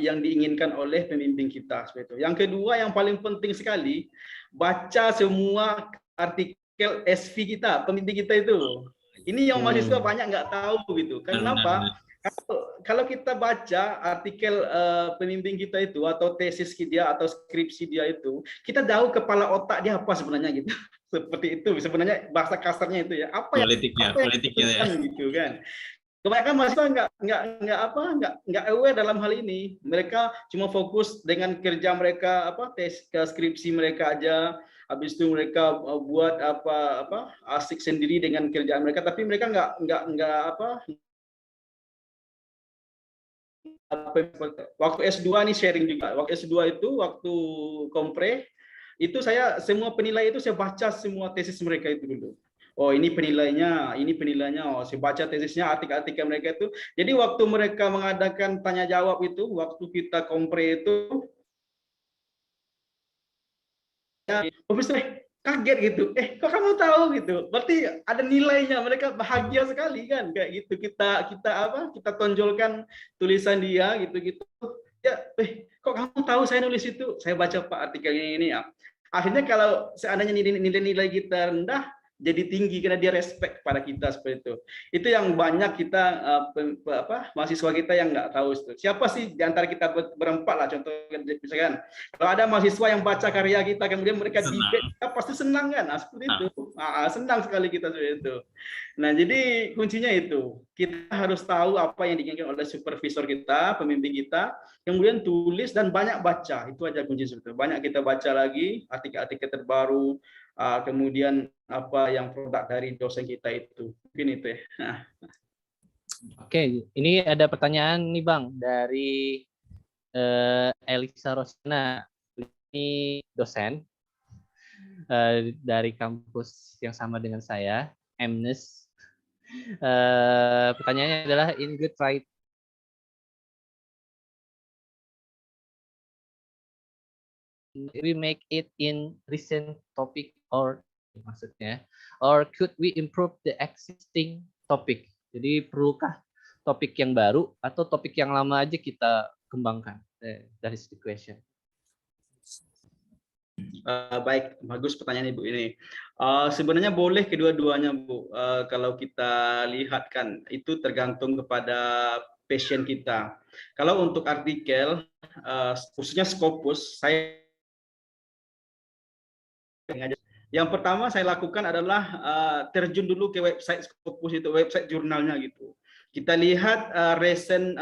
yang diinginkan oleh pembimbing kita seperti itu. Yang kedua yang paling penting sekali, baca semua artikel SV kita, pembimbing kita itu. Ini yang mahasiswa banyak nggak tahu gitu. Kenapa? Kalau kita baca artikel pembimbing kita itu atau tesis dia atau skripsi dia itu, kita tahu kepala otak dia apa sebenarnya gitu. Seperti itu sebenarnya bahasa kasarnya itu ya. Apa yang politiknya ya. Gitu kan. Kebanyakan mahasiswa nggak aware dalam hal ini. Mereka cuma fokus dengan kerja mereka skripsi mereka aja. Habis itu mereka buat asik sendiri dengan kerjaan mereka, tapi mereka waktu S2 nih sharing juga. Waktu S2 itu waktu kompre itu saya semua penilai itu saya baca semua tesis mereka itu dulu. Oh ini penilainya, oh saya baca tesisnya, artikel-artikel mereka itu. Jadi waktu mereka mengadakan tanya jawab itu, waktu kita kompre itu, Profesor kaget gitu, kok kamu tahu gitu, berarti ada nilainya, mereka bahagia sekali kan, kayak gitu kita tonjolkan tulisan dia gitu ya, kok kamu tahu saya nulis itu, saya baca Pak artikelnya ini ya. Akhirnya kalau seandainya nilai-nilai kita rendah, jadi tinggi karena dia respect pada kita seperti itu. Itu yang banyak kita mahasiswa kita yang nggak tahu itu. Siapa sih di antara kita berempat lah contohnya misalkan kalau ada mahasiswa yang baca karya kita kemudian mereka debate, kita pasti senang kan? Nah, seperti itu. Senang sekali kita seperti itu. Nah, jadi kuncinya itu. Kita harus tahu apa yang diinginkan oleh supervisor kita, pembimbing kita, kemudian tulis dan banyak baca. Itu aja kunci sebetulnya. Banyak kita baca lagi artikel-artikel terbaru, kemudian apa yang produk dari dosen kita itu. Mungkin itu ya. Oke, ini ada pertanyaan nih Bang dari Elisa Rosana. Ini dosen dari kampus yang sama dengan saya, MNES. Pertanyaannya adalah in good writing we make it in recent topic or maksudnya or could we improve the existing topic? Jadi perlukah topik yang baru atau topik yang lama aja kita kembangkan? That is the question. Baik, bagus pertanyaan Ibu ini. Sebenarnya boleh kedua-duanya Bu. Kalau kita lihat kan itu tergantung kepada passion kita. Kalau untuk artikel, khususnya Scopus, yang pertama saya lakukan adalah terjun dulu ke website Scopus itu, website jurnalnya gitu. Kita lihat recent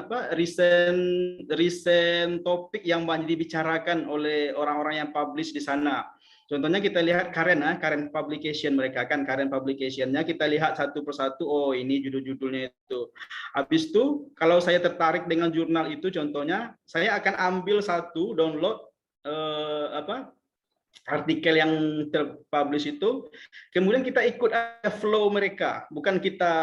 topik yang banyak dibicarakan oleh orang-orang yang publish di sana. Contohnya kita lihat current publication mereka kan, current publicationnya kita lihat satu persatu. Oh ini judul-judulnya itu. Habis itu kalau saya tertarik dengan jurnal itu, contohnya saya akan ambil satu download artikel yang terpublish itu, kemudian kita ikut flow mereka, bukan kita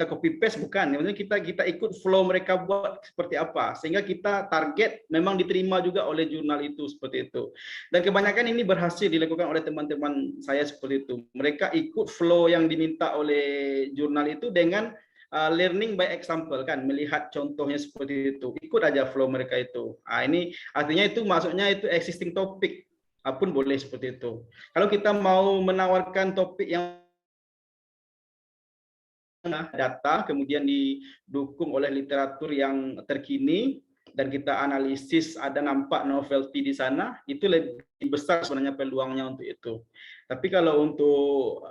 copy paste, bukan, kita ikut flow mereka buat seperti apa, sehingga kita target memang diterima juga oleh jurnal itu seperti itu. Dan kebanyakan ini berhasil dilakukan oleh teman-teman saya seperti itu. Mereka ikut flow yang diminta oleh jurnal itu dengan learning by example kan, melihat contohnya seperti itu, ikut aja flow mereka itu. Ini artinya itu masuknya itu existing topic. Pun boleh seperti itu. Kalau kita mau menawarkan topik yang data, kemudian didukung oleh literatur yang terkini, dan kita analisis ada nampak novelty di sana, itu lebih besar sebenarnya peluangnya untuk itu. Tapi kalau untuk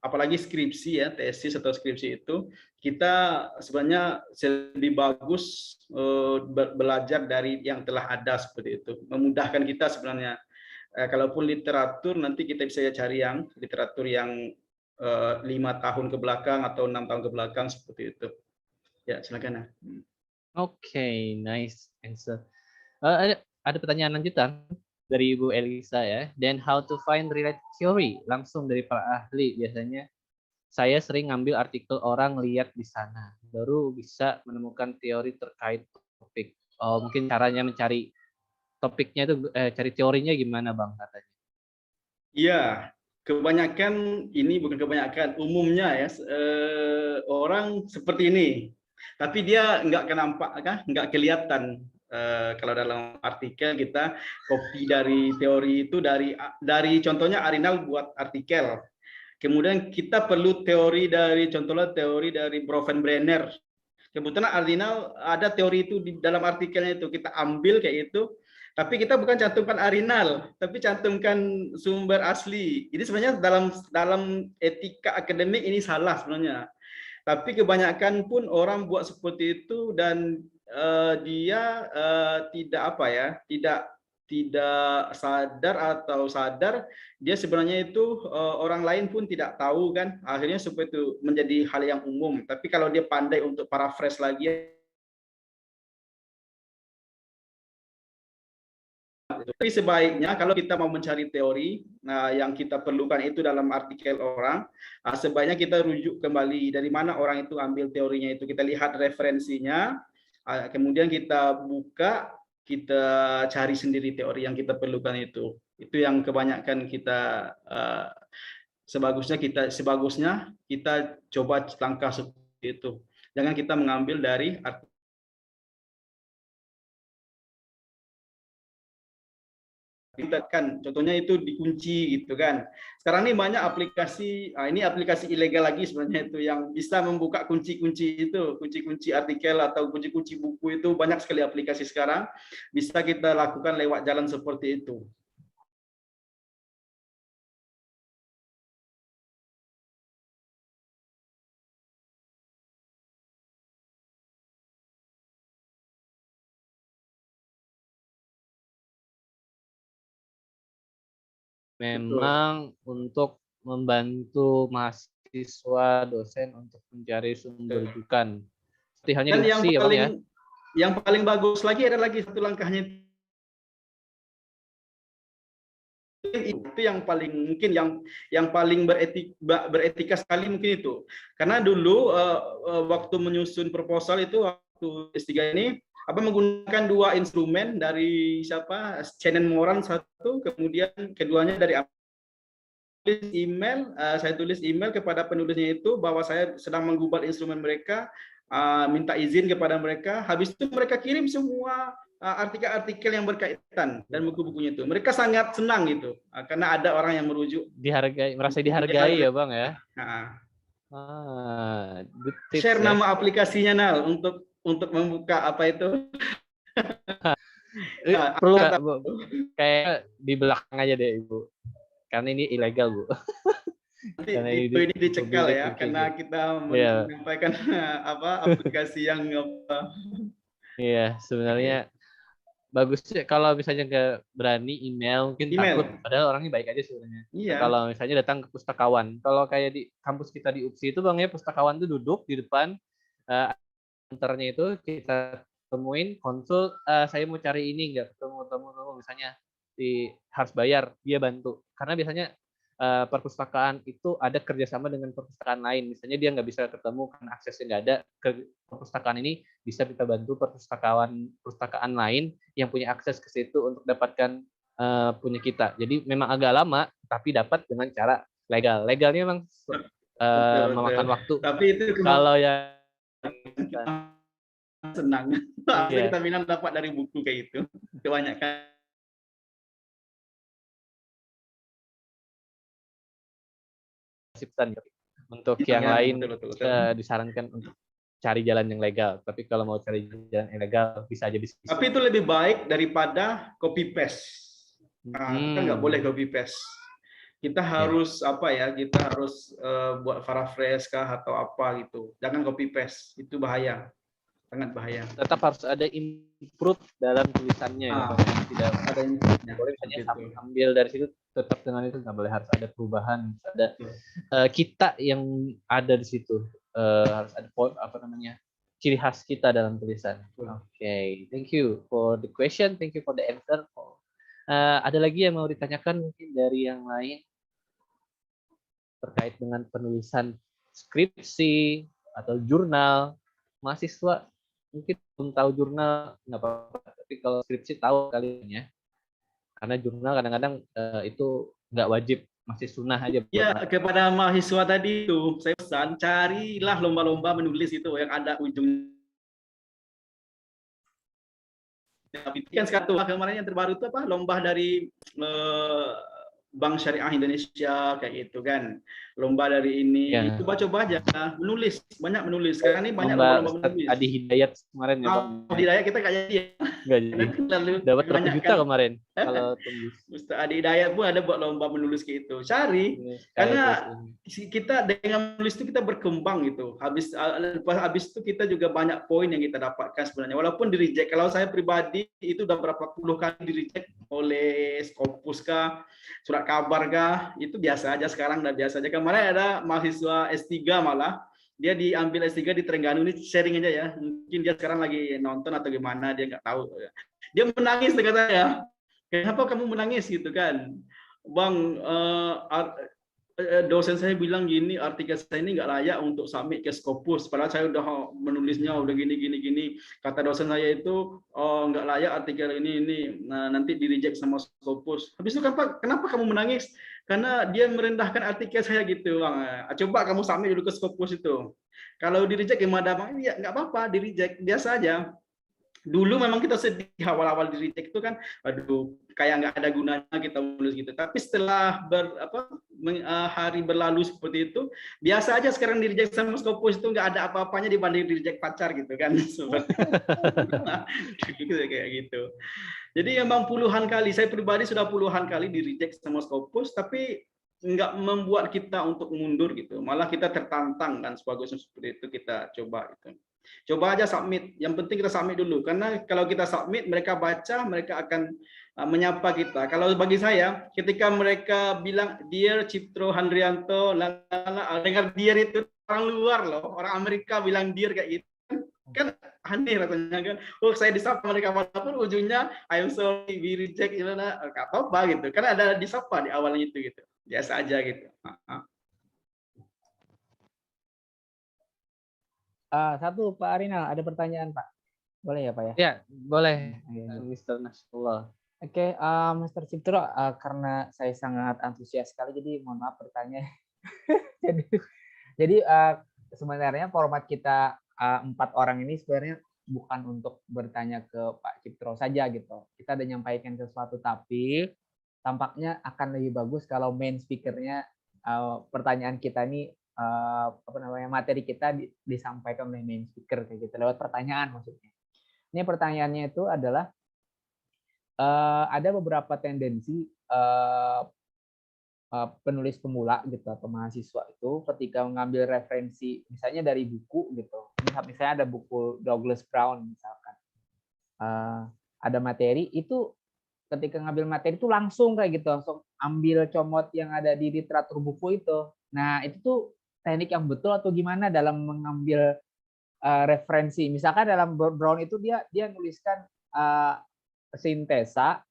apalagi skripsi ya, tesis atau skripsi itu, kita sebenarnya lebih bagus belajar dari yang telah ada seperti itu, memudahkan kita sebenarnya. Kalaupun literatur nanti kita bisa cari yang literatur yang 5 tahun ke belakang atau 6 tahun ke belakang seperti itu. Ya silakan. Oke, nice answer. Ada pertanyaan lanjutan dari Ibu Elisa ya. Then how to find related theory langsung dari para ahli. Biasanya saya sering ngambil artikel orang lihat di sana, baru bisa menemukan teori terkait topik. Oh, mungkin caranya mencari topiknya itu, cari teorinya gimana Bang katanya? Iya, kebanyakan ini bukan kebanyakan, umumnya ya orang seperti ini, tapi dia nggak kelihatan. Kalau dalam artikel kita copy dari teori itu dari contohnya Arinal buat artikel. Kemudian kita perlu teori dari, contohnya teori dari Bronfenbrenner. Kebetulan Arinal ada teori itu di dalam artikelnya itu, kita ambil kayak itu, tapi kita bukan cantumkan Arinal, tapi cantumkan sumber asli. Jadi sebenarnya dalam etika akademik ini salah sebenarnya. Tapi kebanyakan pun orang buat seperti itu dan dia tidak apa ya, tidak sadar atau sadar dia sebenarnya itu orang lain pun tidak tahu kan, akhirnya seperti itu menjadi hal yang umum. Tapi kalau dia pandai untuk paraphrase lagi, tapi sebaiknya kalau kita mau mencari teori, nah yang kita perlukan itu dalam artikel orang, sebaiknya kita rujuk kembali dari mana orang itu ambil teorinya itu, kita lihat referensinya, kemudian kita buka, kita cari sendiri teori yang kita perlukan itu yang kebanyakan kita sebagusnya kita coba langkah seperti itu, jangan kita mengambil dari kan, contohnya itu dikunci gitu kan. Sekarang ini banyak aplikasi, ini aplikasi ilegal lagi sebenarnya itu yang bisa membuka kunci-kunci itu, kunci-kunci artikel atau kunci-kunci buku itu, banyak sekali aplikasi sekarang bisa kita lakukan lewat jalan seperti itu. Memang untuk membantu mahasiswa dosen untuk mencari sumber rujukan. Seperti halnya Dan di UPSI, ya, Bang, ya. Yang paling bagus lagi ada lagi satu langkahnya, itu yang paling mungkin yang paling beretika sekali mungkin itu. Karena dulu waktu menyusun proposal itu waktu S3 ini menggunakan dua instrumen dari siapa, Shannon Moran satu, kemudian keduanya dari email, saya tulis email kepada penulisnya itu bahwa saya sedang menggubal instrumen mereka, minta izin kepada mereka, habis itu mereka kirim semua artikel-artikel yang berkaitan dan buku-bukunya itu. Mereka sangat senang gitu, karena ada orang yang merujuk. Dihargai, merasa dihargai ya Bang ya. Good tips, share ya. Nama aplikasinya Nal untuk membuka apa itu. Perlu kayak di belakang aja deh Ibu, karena ini ilegal Bu. Karena ini dicekal ya, karena kita menyampaikan aplikasi yang Iya, sebenarnya bagus sih kalau misalnya nggak berani email, mungkin takut, padahal orangnya baik aja sebenarnya. Iya. Kalau misalnya datang ke pustakawan, kalau kayak di kampus kita di UPSI itu Bang ya, pustakawan tuh duduk di depan, antaranya itu kita temuin, konsul, saya mau cari ini nggak ketemu, misalnya harus bayar, dia bantu. Karena biasanya perpustakaan itu ada kerjasama dengan perpustakaan lain. Misalnya dia nggak bisa ketemu karena aksesnya nggak ada ke perpustakaan ini, bisa kita bantu perpustakaan lain yang punya akses ke situ untuk dapatkan punya kita. Jadi memang agak lama, tapi dapat dengan cara legal. Legalnya memang memakan waktu. Tapi itu kalau yang senang, kita minat dapat dari buku kayak itu, kebanyakan. Untuk yang lain disarankan untuk cari jalan yang legal. Tapi kalau mau cari jalan yang legal bisa aja bisnis. Tapi itu lebih baik daripada copy paste. Kita nggak boleh copy paste. Kita harus kita harus buat paraphrase kah atau apa gitu. Jangan copy paste, itu bahaya. Sangat bahaya. Tetap harus ada improve dalam tulisannya ya. Tidak ada improve-nya. Boleh misalnya ambil dari situ, tetap dengan itu nggak boleh, harus ada perubahan, harus ada kita yang ada di situ, harus ada ciri khas kita dalam tulisan. Oke, thank you for the question, thank you for the answer. Ada lagi yang mau ditanyakan mungkin dari yang lain terkait dengan penulisan skripsi atau jurnal? Mahasiswa mungkin belum tahu jurnal nggak apa-apa, tapi kalau skripsi tahu kali ya. Karena jurnal kadang-kadang itu nggak wajib, masih sunnah aja. Ya, kepada mahasiswa tadi itu saya pesan, carilah lomba-lomba menulis itu yang ada ujungnya. Kan sekarang kemarin yang terbaru itu lomba dari Bank Syariah Indonesia kayak gitu kan. lomba dari ini, Ya. itu coba aja menulis, banyak menulis. Sekarang ini banyak Lomba lomba Ustadz menulis. Adi Hidayat kemarin ya Bang. Di Daya kita kayak jadi ya. Enggak jadi. Lalu Dapat berapa juta kebanyakan kemarin kalau tembus. Ustaz Adi Hidayat pun ada buat lomba menulis gitu. Cari, Ini karena kayak kita dengan menulis itu kita berkembang gitu. Habis itu kita juga banyak poin yang kita dapatkan sebenarnya. Walaupun di reject, kalau saya pribadi itu udah berapa puluh kali di reject oleh Scopus kah, surat kabar kah, itu biasa aja sekarang, udah biasa aja. Kemarin ada mahasiswa S3 malah, dia diambil S3 di Terengganu, ini sharing aja ya. Mungkin dia sekarang lagi nonton atau gimana, dia nggak tahu. Dia menangis katanya. Kenapa kamu menangis gitu kan? Bang, dosen saya bilang gini, artikel saya ini nggak layak untuk submit ke Scopus. Padahal saya udah menulisnya udah gini. Kata dosen saya itu nggak layak artikel ini. Nah, nanti di reject sama Scopus. Habis itu kenapa kamu menangis? Karena dia merendahkan artikel saya gitu, Bang. Coba kamu submit dulu ke Scopus itu. Kalau di reject gimana, Bang? Ya nggak apa-apa, di reject biasa aja. Dulu memang kita sedih awal-awal di reject itu kan, aduh kayak nggak ada gunanya kita menulis gitu. Tapi setelah hari berlalu seperti itu, biasa aja sekarang di reject sama Scopus itu nggak ada apa-apanya dibanding di reject pacar gitu kan. Seperti kayak gitu. Jadi memang puluhan kali, saya pribadi sudah puluhan kali di reject sama Scopus, tapi nggak membuat kita untuk mundur gitu. Malah kita tertantang kan, sebagusnya seperti itu kita coba gitu. Coba aja submit. Yang penting kita submit dulu. Karena kalau kita submit, mereka baca, mereka akan menyapa kita. Kalau bagi saya, ketika mereka bilang, Dear Cipto Handrianto, dengar Dear itu orang luar loh. Orang Amerika bilang Dear kayak gitu. Kan aneh rasanya kan. Oh, saya disapa mereka walaupun ujungnya, I'm sorry, we reject. Gak apa-apa gitu. Karena ada disapa di awalnya itu gitu. Biasa aja gitu. Satu Pak Arinal, ada pertanyaan Pak. Boleh ya Pak ya? Ya, boleh. Oke. Mr. Nasrullah. Oke, Mr. Cipto, karena saya sangat antusias sekali, jadi mohon maaf bertanya. jadi sebenarnya format kita 4 orang ini sebenarnya bukan untuk bertanya ke Pak Cipto saja gitu. Kita ada nyampaikan sesuatu, tapi tampaknya akan lebih bagus kalau main speakernya pertanyaan kita ini materi kita disampaikan oleh main speaker kayak gitu, lewat pertanyaan maksudnya. Ini pertanyaannya itu adalah ada beberapa tendensi penulis pemula gitu atau mahasiswa itu ketika mengambil referensi misalnya dari buku gitu, misalnya ada buku Douglas Brown misalkan, ada materi itu, ketika ngambil materi itu langsung kayak gitu, langsung ambil comot yang ada di literatur buku itu. Nah itu tuh teknik yang betul atau gimana dalam mengambil referensi? Misalkan dalam Brown itu dia nuliskan sintesa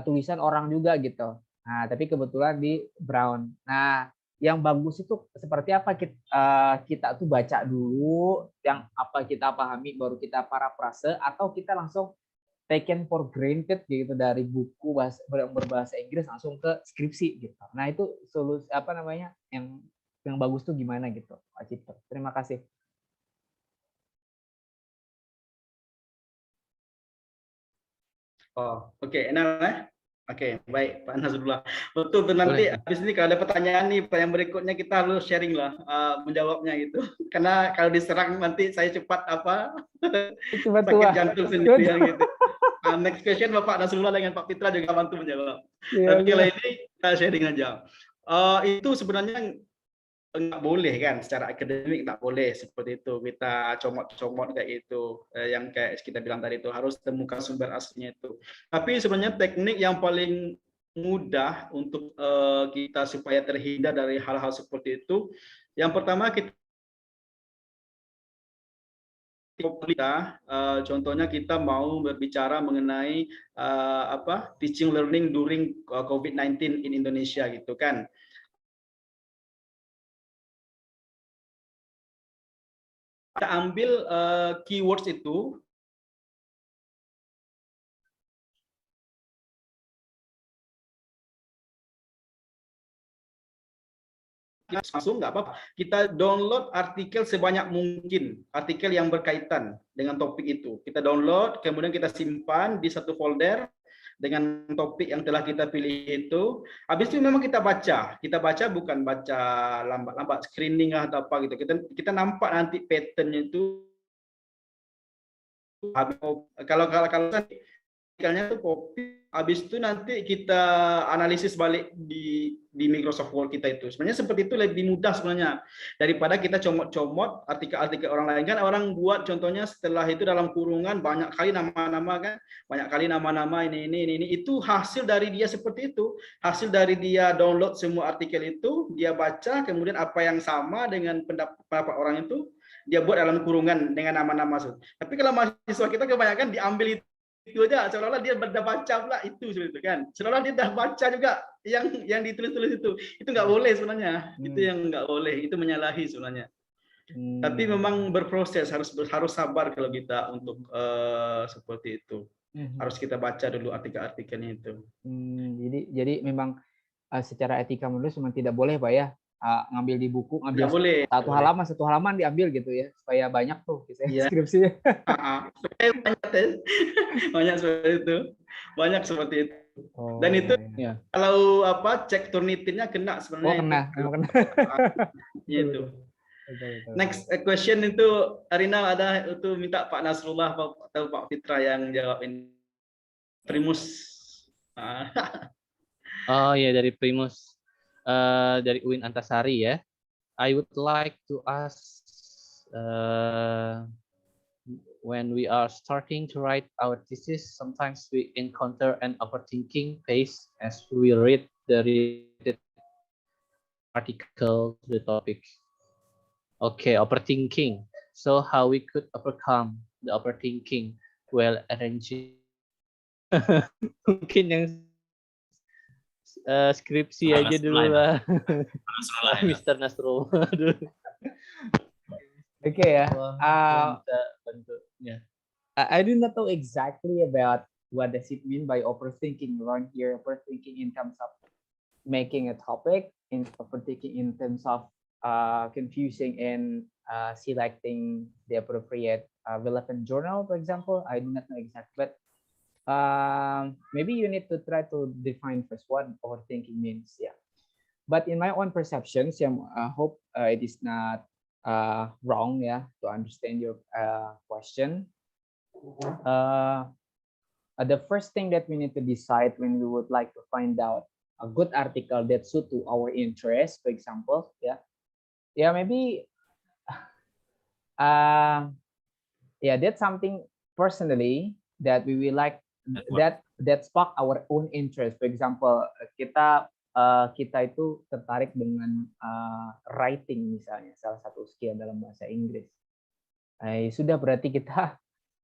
tulisan orang juga gitu. Nah, tapi kebetulan di Brown. Nah, yang bagus itu seperti apa, kita tuh baca dulu yang apa kita pahami baru kita parafrase, atau kita langsung taken for granted gitu dari buku berbahasa Inggris langsung ke skripsi gitu. Nah, itu solusi yang bagus tuh gimana gitu, Pak Cipto. Terima kasih. Oh, oke, enak. Oke, baik Pak Nasrullah. Betul tuh, nanti habis ini kalau ada pertanyaan nih, yang berikutnya kita harus sharing lah menjawabnya gitu. Karena kalau diserang nanti saya cepat sakit jantung sendiri gitu. Next question Bapak Nasrullah dengan Pak Fitra juga bantu menjawab. Tapi kalau ini kita sharing aja. Itu sebenarnya nggak boleh kan, secara akademik nggak boleh seperti itu kita comot-comot kayak itu, yang kayak kita bilang tadi itu harus temukan sumber aslinya itu. Tapi sebenarnya teknik yang paling mudah untuk kita supaya terhindar dari hal-hal seperti itu, yang pertama kita contohnya kita mau berbicara mengenai teaching learning during COVID-19 in Indonesia gitu kan. Kita ambil keywords itu, langsung nggak apa-apa, kita download artikel sebanyak mungkin, artikel yang berkaitan dengan topik itu kita download, kemudian kita simpan di satu folder, dengan topik yang telah kita pilih itu. Habis itu memang kita baca bukan baca lambat-lambat screening atau apa gitu. Kita nampak nanti patternnya itu. Kalau artikelnya tuh copy, habis itu nanti kita analisis balik di Microsoft Word kita itu. Sebenarnya seperti itu lebih mudah sebenarnya daripada kita comot-comot artikel-artikel orang lain. Kan orang buat contohnya setelah itu dalam kurungan banyak kali nama-nama kan, banyak kali nama-nama ini itu hasil dari dia seperti itu, hasil dari dia download semua artikel itu, dia baca, kemudian apa yang sama dengan pendapat orang itu dia buat dalam kurungan dengan nama-nama itu. Tapi kalau mahasiswa kita kebanyakan diambil itu aja, seolah-olah dia sudah baca pula itu seperti itu kan, seolah-olah dia sudah baca juga yang ditulis-tulis itu nggak boleh sebenarnya, itu yang nggak boleh, itu menyalahi sebenarnya. Tapi memang berproses, harus sabar kalau kita untuk seperti itu, harus kita baca dulu artikel-artikelnya itu. Jadi memang secara etika menulis memang tidak boleh Pak ya, ngambil di buku, ngambil satu halaman diambil gitu ya, supaya banyak tuh skripsinya. Banyak seperti itu, dan itu kalau cek Turnitinnya kena sebenarnya. Kena. Itu. Next question itu Arina ada itu minta Pak Nasrullah atau Pak Fitra yang jawab ini. Primus. Oh ya, dari Primus. Dari UIN Antasari ya. I would like to ask when we are starting to write our thesis, sometimes we encounter an overthinking phase as we read the related article to the topic. Okay, overthinking. So how we could overcome the overthinking while arranging? Mungkin yang skripsi aja dulu lah. Mr. Nasrullah dulu. Oke ya. I do not know exactly about what does it mean by overthinking. Learn here, overthinking in terms of making a topic, overthinking in terms of confusing and selecting the appropriate relevant journal, for example. I do not know exactly, but maybe you need to try to define first what overthinking means. Yeah, but in my own perceptions, I hope it is not wrong. Yeah, to understand your question. The first thing that we need to decide when we would like to find out a good article that suit to our interest, for example, maybe that's something personally that we will like, that spark our own interest. For example, kita itu tertarik dengan writing misalnya, salah satu skill dalam bahasa Inggris. Sudah berarti kita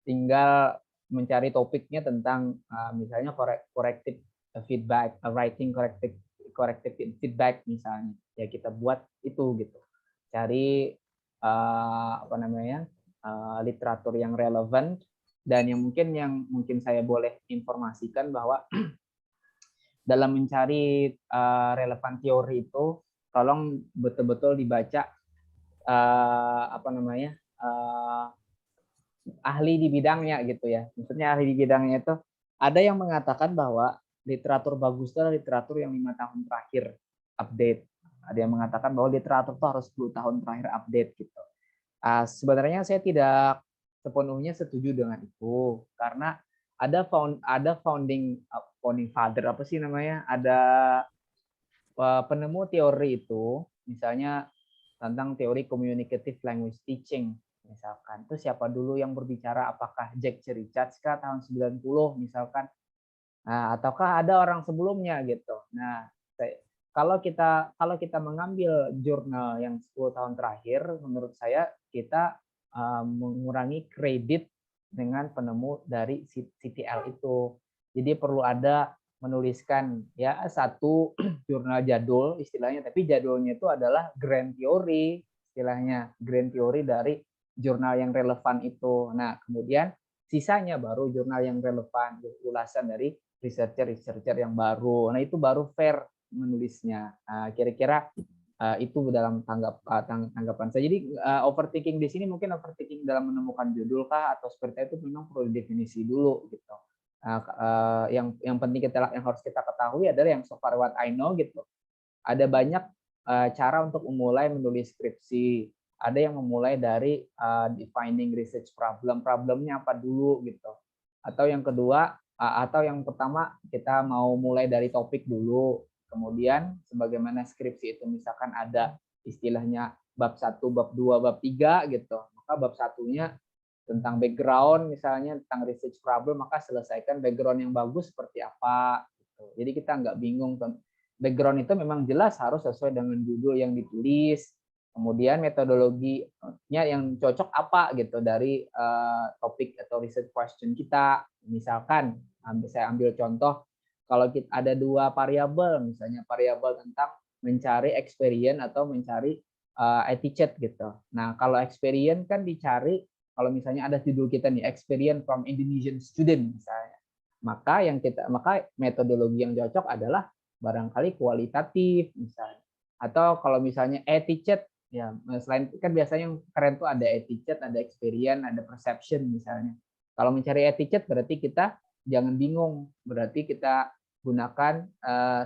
tinggal mencari topiknya tentang misalnya corrective feedback, writing corrective feedback misalnya. Ya kita buat itu gitu. Cari literatur yang relevan. Dan yang mungkin saya boleh informasikan bahwa dalam mencari relevan teori itu, tolong betul-betul dibaca ahli di bidangnya gitu ya. Maksudnya ahli di bidangnya itu ada yang mengatakan bahwa literatur bagus itu adalah literatur yang 5 tahun terakhir update. Ada yang mengatakan bahwa literatur itu harus 10 tahun terakhir update gitu. Sebenarnya saya tidak sepenuhnya setuju dengan itu, karena ada founding father, apa sih namanya, ada penemu teori itu, misalnya tentang teori communicative language teaching misalkan. Itu siapa dulu yang berbicara, apakah Jack Richards kah tahun 90 misalkan, ataukah ada orang sebelumnya gitu. Nah, kalau kita mengambil jurnal yang 10 tahun terakhir, menurut saya kita mengurangi kredit dengan penemu dari CTL itu. Jadi perlu ada menuliskan ya satu jurnal jadul istilahnya, tapi jadulnya itu adalah grand theory istilahnya, grand theory dari jurnal yang relevan itu. Nah, kemudian sisanya baru jurnal yang relevan, ulasan dari researcher yang baru. Nah, itu baru fair menulisnya. Kira-kira itu dalam tanggapan saya. Jadi overthinking di sini mungkin overthinking dalam menemukan judul kah atau seperti itu memang perlu definisi dulu gitu. Yang penting yang harus kita ketahui adalah yang so far what I know gitu. Ada banyak cara untuk memulai menulis skripsi. Ada yang memulai dari defining research problem. Problemnya apa dulu gitu. Atau yang kedua, atau yang pertama kita mau mulai dari topik dulu. Kemudian sebagaimana skripsi itu misalkan ada istilahnya bab 1, bab 2, bab 3 gitu. Maka bab satunya tentang background misalnya tentang research problem, maka selesaikan background yang bagus seperti apa gitu. Jadi kita nggak bingung. Background itu memang jelas harus sesuai dengan judul yang ditulis, kemudian metodologinya yang cocok apa gitu dari topik atau research question kita. Misalkan saya ambil contoh, kalau kita ada 2 variabel, misalnya variabel tentang mencari experience atau mencari etiquette gitu. Nah, kalau experience kan dicari, kalau misalnya ada judul kita nih, experience from Indonesian student misalnya, maka metodologi yang cocok adalah barangkali kualitatif misalnya. Atau kalau misalnya etiquette, ya selain kan biasanya yang keren tuh ada etiquette, ada experience, ada perception misalnya. Kalau mencari etiquette berarti kita jangan bingung, berarti kita gunakan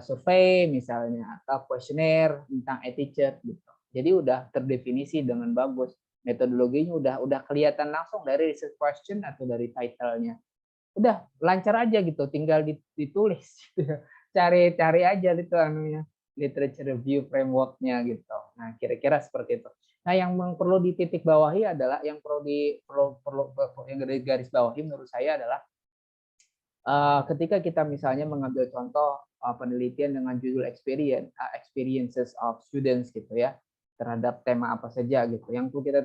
survei misalnya atau kuesioner tentang etiquette gitu. Jadi udah terdefinisi dengan bagus. Metodologinya udah kelihatan langsung dari research question atau dari title-nya. Udah lancar aja gitu, tinggal ditulis. Cari aja itu anunya, literature review framework-nya gitu. Nah, kira-kira seperti itu. Nah, yang perlu dititik bawahi adalah yang yang garis bawahi menurut saya adalah ketika kita misalnya mengambil contoh penelitian dengan judul experiences of students gitu ya, terhadap tema apa saja gitu. Yang perlu kita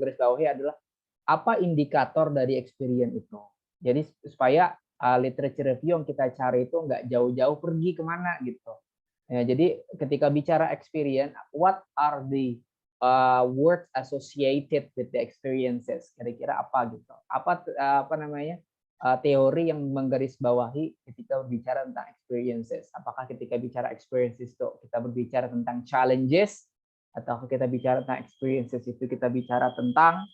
garis bawahi adalah apa indikator dari experience itu. Jadi supaya literature review yang kita cari itu nggak jauh-jauh pergi kemana gitu. Ya, jadi ketika bicara experience, what are the words associated with the experiences? Kira-kira apa gitu? Apa namanya teori yang menggarisbawahi ketika berbicara tentang experiences? Apakah ketika bicara experiences itu kita berbicara tentang challenges, atau kita bicara tentang experiences itu kita bicara tentang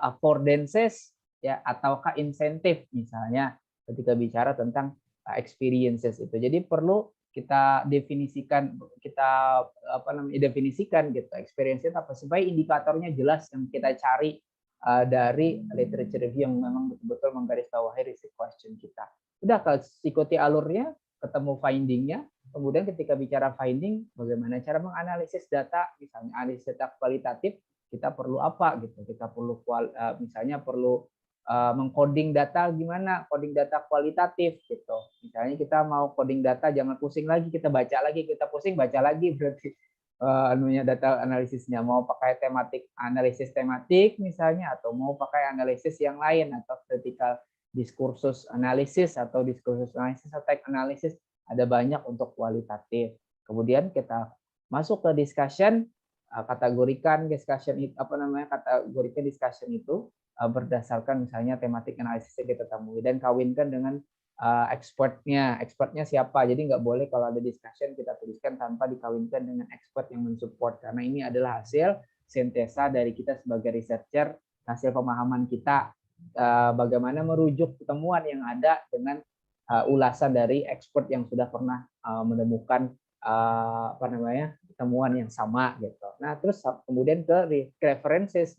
affordances ya, ataukah insentif misalnya ketika bicara tentang experiences itu. Jadi perlu kita definisikan gitu experience itu apa supaya indikatornya jelas yang kita cari dari literature review yang memang betul-betul menggarisbawahi research question kita. Udah ikuti alurnya, ketemu findingnya, kemudian ketika bicara finding, bagaimana cara menganalisis data, misalnya analisis data kualitatif, kita perlu apa gitu? Kita perlu misalnya perlu mengcoding data gimana? Coding data kualitatif gitu. Misalnya kita mau coding data, jangan pusing lagi, kita baca lagi, kita pusing baca lagi berarti data analisisnya mau pakai analisis tematik misalnya, atau mau pakai analisis yang lain atau critical diskursus analisis atau diskursus analisis atau text analisis, ada banyak untuk kualitatif. Kemudian kita masuk ke discussion, kategorikan discussion itu berdasarkan misalnya tematik analisis yang kita temui dan kawinkan dengan expertnya siapa. Jadi nggak boleh kalau ada discussion kita tuliskan tanpa dikawinkan dengan expert yang mensupport, karena ini adalah hasil sintesa dari kita sebagai researcher, hasil pemahaman kita bagaimana merujuk temuan yang ada dengan ulasan dari expert yang sudah pernah menemukan temuan yang sama gitu. Nah, terus kemudian ke references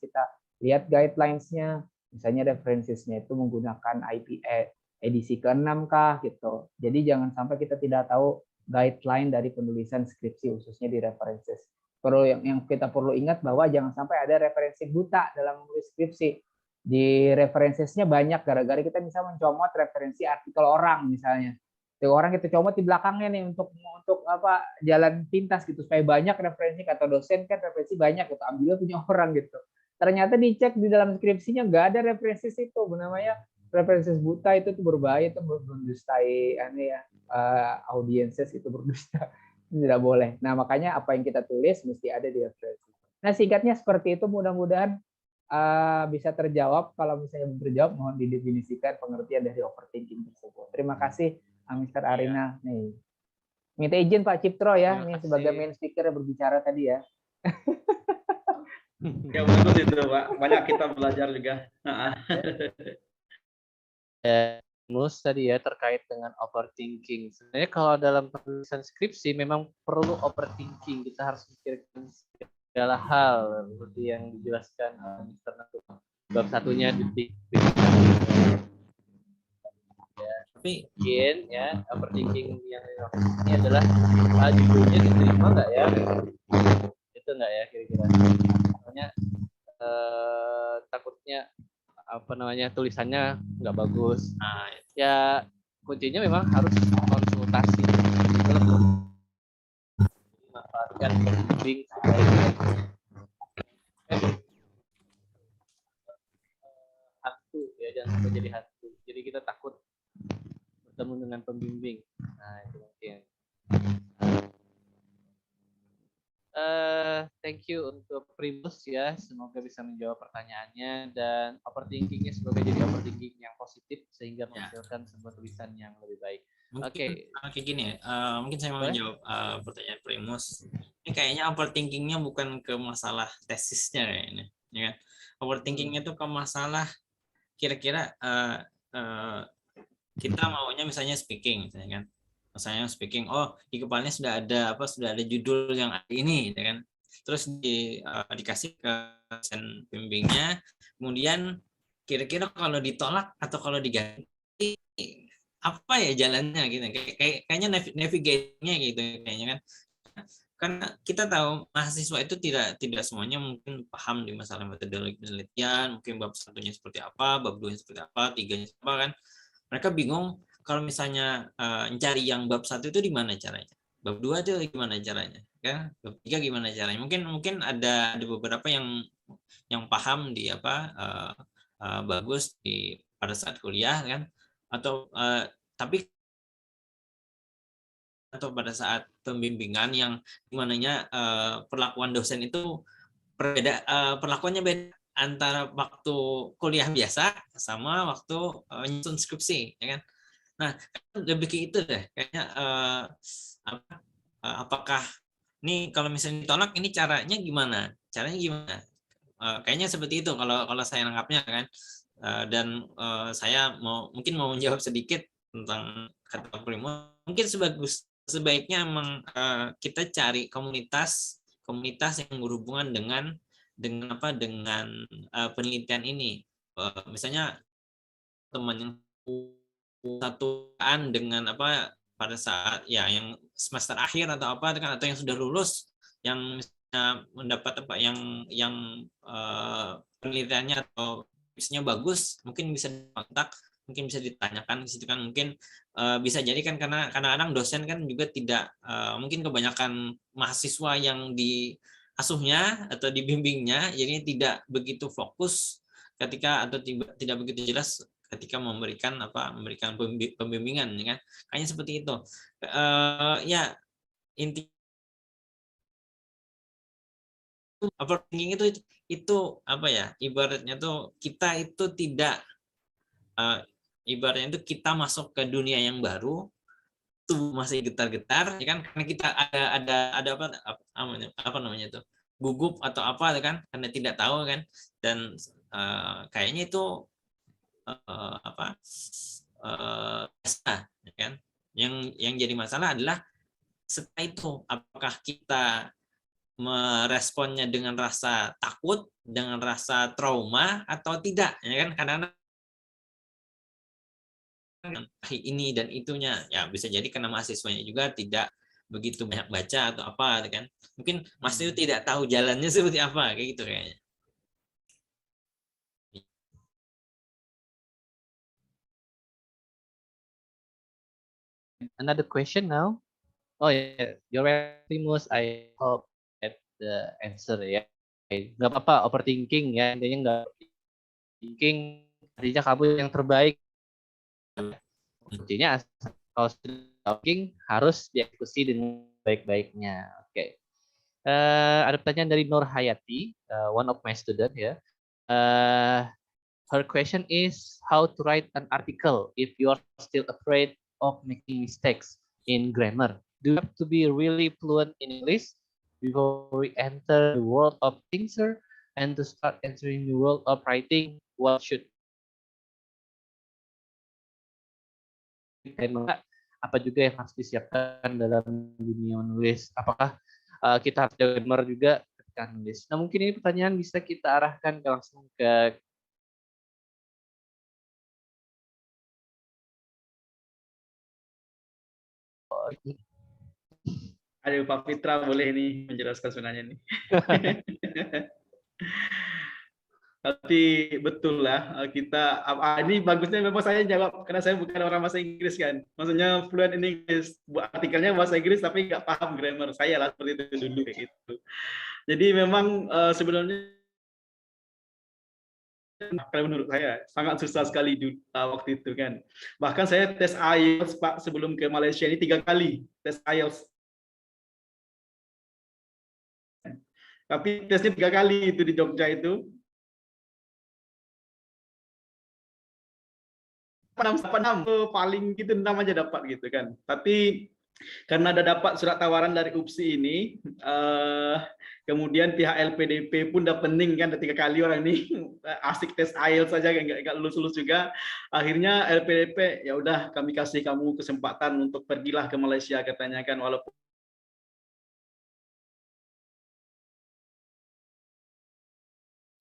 kita lihat guidelines-nya, misalnya references-nya itu menggunakan IPA edisi ke-6 kah gitu. Jadi jangan sampai kita tidak tahu guideline dari penulisan skripsi khususnya di references. Yang kita perlu ingat bahwa jangan sampai ada referensi buta dalam menulis skripsi. Di references-nya banyak gara-gara kita bisa mencomot referensi artikel orang misalnya. Orang kita comot di belakangnya nih untuk jalan pintas gitu supaya banyak referensi, kata dosen kan referensi banyak gitu, ambilnya punya orang gitu. Ternyata dicek di dalam skripsinya nggak ada referensi itu, namanya referensi buta, itu tuh berbahaya, itu mendustai audiences, itu berdusta, tidak boleh. Nah makanya apa yang kita tulis mesti ada di referensi. Nah singkatnya seperti itu, mudah-mudahan bisa terjawab. Kalau misalnya belum terjawab, mohon didefinisikan pengertian dari overthinking tersebut. Terima kasih Mr. Arina. Nih, minta izin Pak Ciptro ya, ini sebagai main speaker yang berbicara tadi ya. Ya bagus itu Pak, banyak kita belajar juga. Mus tadi ya terkait dengan overthinking. Sebenarnya kalau dalam penulisan skripsi memang perlu overthinking. Kita harus memikirkan segala hal seperti yang dijelaskan Mr. Natu. Bab satunya detik. Tapi Mungkin ya overthinking yang ini adalah judulnya diterima nggak ya? Itu nggak ya kira-kira? Soalnya takutnya apa namanya tulisannya nggak bagus. nah, Ya kuncinya memang harus konsultasi manfaatkan pembimbing hantu ya, jangan sampai jadi hantu, jadi kita takut bertemu dengan pembimbing. Nah itu mungkin thank you untuk Primus ya, semoga bisa menjawab pertanyaannya dan overthinkingnya semoga jadi overthinking yang positif sehingga menghasilkan sebuah tulisan yang lebih baik. mungkin kayak gini ya, mungkin saya mau Boleh? menjawab pertanyaan Primus. Ini kayaknya overthinkingnya bukan ke masalah tesisnya kayaknya, ya kan? Overthinkingnya tuh ke masalah kira-kira kita maunya misalnya speaking, misalnya kan? Misalnya speaking, oh di kepalanya sudah ada judul yang ini, ya kan? Terus dikasih ke dosen pembimbingnya, kemudian kira-kira kalau ditolak atau kalau diganti apa ya jalannya gitu, kayaknya navigasinya gitu kayaknya kan. Karena kita tahu mahasiswa itu tidak semuanya mungkin paham di masalah metodologi penelitian, mungkin bab satunya seperti apa, bab 2 seperti apa, tiganya seperti apa kan. Mereka bingung kalau misalnya mencari yang bab 1 itu di mana caranya, bab 2 itu gimana caranya, kan bab 3 gimana caranya. Mungkin ada beberapa yang paham di bagus pada saat kuliah kan, atau tapi atau pada saat pembimbingan yang dimananya perlakuan dosen itu perlakuannya beda antara waktu kuliah biasa sama waktu nyusun skripsi, ya kan. Nah, lebih ke itu deh kayaknya, apakah nih kalau misalnya ditolak ini caranya gimana? Kayaknya seperti itu kalau kalau saya nangkapnya kan. Dan saya mungkin mau menjawab sedikit tentang kata Primo. Mungkin sebaiknya memang kita cari komunitas yang berhubungan dengan penelitian ini. Misalnya teman yang satuan dengan pada saat ya yang semester akhir atau apa kan, atau yang sudah lulus yang misalnya mendapat penelitiannya atau misalnya bagus, mungkin bisa dikontak, mungkin bisa ditanyakan di situ kan. Mungkin bisa jadi kan, karena kadang-kadang dosen kan juga tidak mungkin kebanyakan mahasiswa yang diasuhnya atau dibimbingnya jadinya tidak begitu fokus ketika, atau tidak begitu jelas ketika memberikan pembimbingan, ya kan. Kayaknya seperti itu. Ya inti overthinking itu apa ya, ibaratnya tuh kita itu tidak ibaratnya itu kita masuk ke dunia yang baru, tuh masih getar-getar, ya kan, karena kita ada apa namanya tuh, gugup atau apa kan, karena tidak tahu kan. Dan kayaknya itu ya kan. Yang jadi masalah adalah setelah itu apakah kita meresponnya dengan rasa takut, dengan rasa trauma atau tidak, ya kan. Karena ini dan itunya ya bisa jadi karena mahasiswanya juga tidak begitu banyak baca atau apa, kan. Mungkin Mas itu tidak tahu jalannya seperti apa, kayak gitu kayaknya. Another question now. Oh yeah, you're right, Primus. I hope that the answer ya. Nggak apa-apa overthinking ya, intinya nggak overthinking, artinya kamu yang terbaik. Kuncinya kalau overthinking harus dieksekusi dengan baik-baiknya. Oke. Ada pertanyaan dari Nur Hayati, one of my student ya. Her question is how to write an article if you are still afraid of making mistakes in grammar. Do you have to be really fluent in English before we enter the world of thinker and to start entering the world of writing? What should apa juga yang harus disiapkan dalam dunia menulis? Apakah kita harus jaga grammar juga ketika nulis? Nah, mungkin ini pertanyaan bisa kita arahkan langsung ke Aduh, Pak Fitra boleh nih menjelaskan sebenarnya nih. Tapi betul lah kita ini bagusnya memang saya jawab karena saya bukan orang bahasa Inggris kan. Maksudnya fluent in English, buat artikelnya bahasa Inggris tapi nggak paham grammar. Saya lah seperti itu dulu kayak gitu. Jadi memang sebenarnya kalau menurut saya sangat susah sekali waktu itu kan. Bahkan saya tes IELTS Pak sebelum ke Malaysia ini 3 kali tes IELTS. Tapi tesnya 3 kali itu di Jogja itu. 6 paling gitu 6 aja dapat gitu kan. Tapi karena ada dapat surat tawaran dari UPSI ini, kemudian pihak LPDP pun udah pening kan, ada 3 kali orang ini asik tes IELTS saja nggak lulus juga. Akhirnya LPDP ya udah kami kasih kamu kesempatan untuk pergilah ke Malaysia katanya kan, walaupun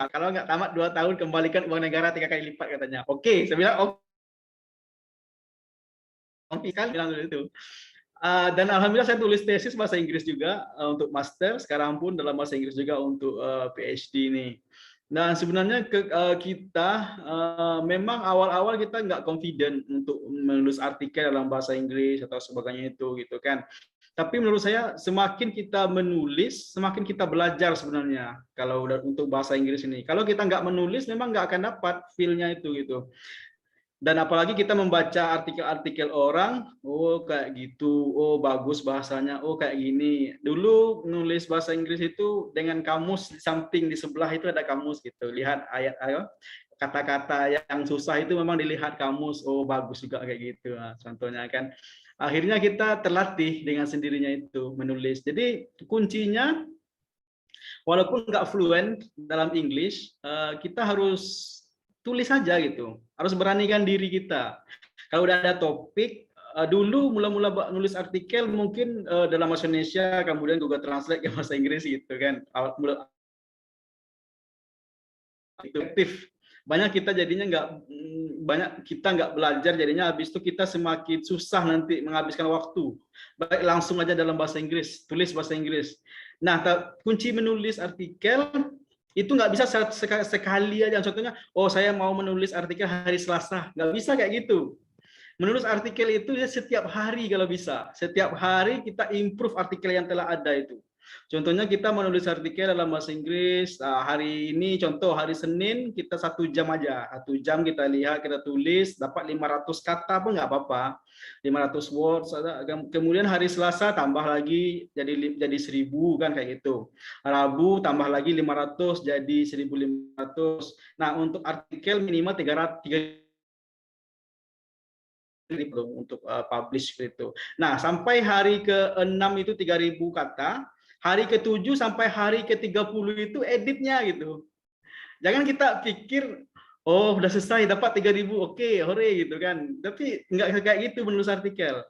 kalau nggak tamat 2 tahun kembalikan uang negara 3 kali lipat katanya. Oke, saya bilang oke kan bilang itu. Dan alhamdulillah saya tulis tesis bahasa Inggris juga untuk master, sekarang pun dalam bahasa Inggris juga untuk PhD ini. Nah sebenarnya kita memang awal-awal kita nggak confident untuk menulis artikel dalam bahasa Inggris atau sebagainya itu gitu kan. Tapi menurut saya semakin kita menulis, semakin kita belajar sebenarnya kalau untuk bahasa Inggris ini. Kalau kita nggak menulis, memang nggak akan dapat feel-nya itu gitu. Dan apalagi kita membaca artikel-artikel orang, oh kayak gitu, oh bagus bahasanya, oh kayak gini. Dulu nulis bahasa Inggris itu dengan kamus di samping di sebelah itu ada kamus gitu. Lihat ayat-ayat kata-kata yang susah itu memang dilihat kamus, oh bagus juga kayak gitu. Nah, contohnya kan. Akhirnya kita terlatih dengan sendirinya itu menulis. Jadi kuncinya walaupun nggak fluent dalam English, kita harus tulis saja gitu. Harus beranikan diri kita. Kalau udah ada topik, dulu mula-mula nulis artikel mungkin dalam bahasa Indonesia, kemudian Google Translate ke bahasa Inggris gitu kan. Itu aktif. Banyak kita jadinya nggak belajar, jadinya habis itu kita semakin susah nanti menghabiskan waktu. Baik langsung aja dalam bahasa Inggris, tulis bahasa Inggris. Nah, kunci menulis artikel itu nggak bisa sekali aja. Contohnya, oh saya mau menulis artikel hari Selasa, nggak bisa kayak gitu. Menulis artikel itu ya setiap hari kalau bisa. Setiap hari kita improve artikel yang telah ada itu. Contohnya kita menulis artikel dalam bahasa Inggris, hari ini contoh hari Senin kita 1 jam aja. 1 jam kita lihat, kita tulis, dapat 500 kata pun nggak apa-apa. 500 words, kemudian hari Selasa tambah lagi jadi 1000 kan kayak gitu. Rabu tambah lagi 500 jadi 1500. Nah, untuk artikel minimal 300 untuk publish gitu. Nah, sampai hari ke-6 itu 3000 kata, hari ke-7 sampai hari ke-30 itu editnya gitu. Jangan kita pikir oh udah selesai dapat 3000, oke, hore gitu kan. Tapi nggak kayak gitu menulis artikel.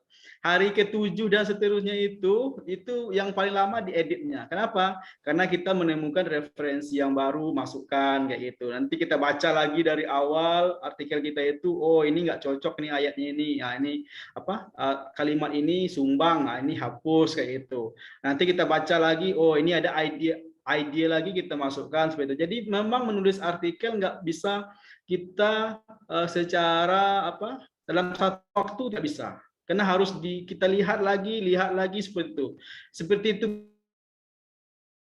Hari ke-7 dan seterusnya itu yang paling lama di editnya. Kenapa? Karena kita menemukan referensi yang baru, masukkan kayak gitu. Nanti kita baca lagi dari awal artikel kita itu, oh ini nggak cocok nih ayatnya ini. Nah, ini apa? Kalimat ini sumbang, nah ini hapus kayak gitu. Nanti kita baca lagi, oh ini ada idea lagi kita masukkan seperti itu. Jadi memang menulis artikel nggak bisa kita secara dalam satu waktu tidak bisa. Karena harus kita lihat lagi seperti itu. Seperti itu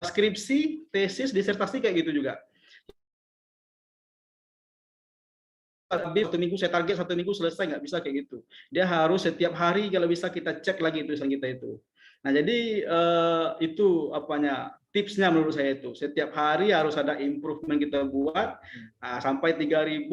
skripsi, tesis, disertasi kayak gitu juga. Lebih 1 minggu saya target 1 minggu selesai, nggak bisa kayak gitu. Dia harus setiap hari kalau bisa kita cek lagi tulisan kita itu. Nah jadi itu tipsnya menurut saya itu. Setiap hari harus ada improvement kita buat sampai 3000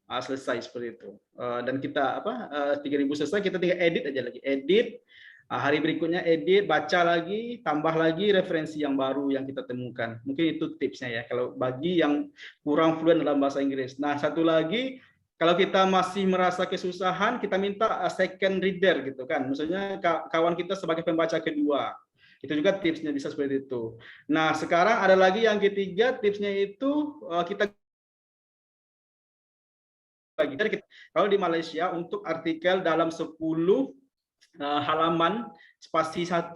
selesai seperti itu. Dan kita 3000 selesai kita tinggal edit aja lagi. Edit hari berikutnya edit, baca lagi, tambah lagi referensi yang baru yang kita temukan. Mungkin itu tipsnya ya kalau bagi yang kurang fluent dalam bahasa Inggris. Nah, satu lagi Kalau kita masih merasa kesusahan, kita minta second reader gitu kan. Maksudnya kawan kita sebagai pembaca kedua. Itu juga tipsnya bisa seperti itu. Nah, sekarang ada lagi yang ketiga, tipsnya itu kita bagi. Kalau di Malaysia untuk artikel dalam 10 halaman spasi 1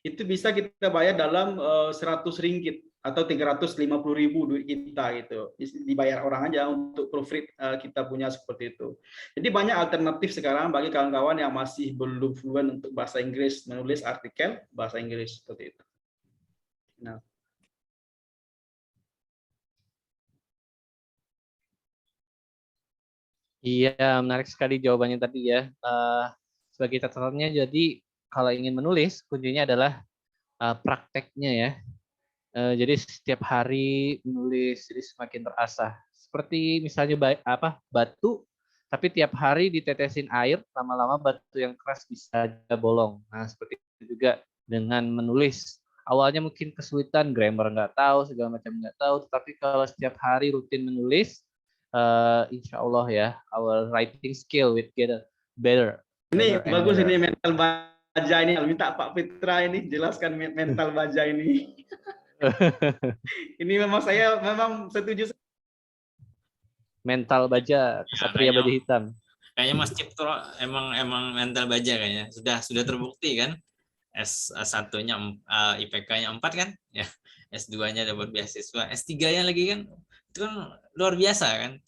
itu bisa kita bayar dalam 100 ringgit atau 350.000 duit kita gitu. Dibayar orang aja untuk proofread kita punya seperti itu. Jadi banyak alternatif sekarang bagi kawan-kawan yang masih belum fluent untuk bahasa Inggris menulis artikel bahasa Inggris seperti itu. Nah. Iya, menarik sekali jawabannya tadi ya. Sebagai catatannya, jadi kalau ingin menulis, kuncinya adalah prakteknya ya. Jadi setiap hari menulis, jadi semakin terasah. Seperti misalnya batu, tapi tiap hari ditetesin air, lama-lama batu yang keras bisa bolong. Nah, seperti itu juga dengan menulis. Awalnya mungkin kesulitan, grammar nggak tahu, segala macam nggak tahu, tapi kalau setiap hari rutin menulis, insya Allah ya, our writing skill will get better. Ini better and bagus better. ini mental baja ini. Minta Pak Fitra ini jelaskan mental baja ini. Ini memang saya memang setuju. Mental baja, kesatria baja hitam. Kayaknya Mas Cipto emang mental baja kayaknya. Sudah terbukti kan. S1-nya IPK-nya 4 kan? Ya. S2-nya dapat beasiswa, S3-nya lagi kan. Itu kan luar biasa kan.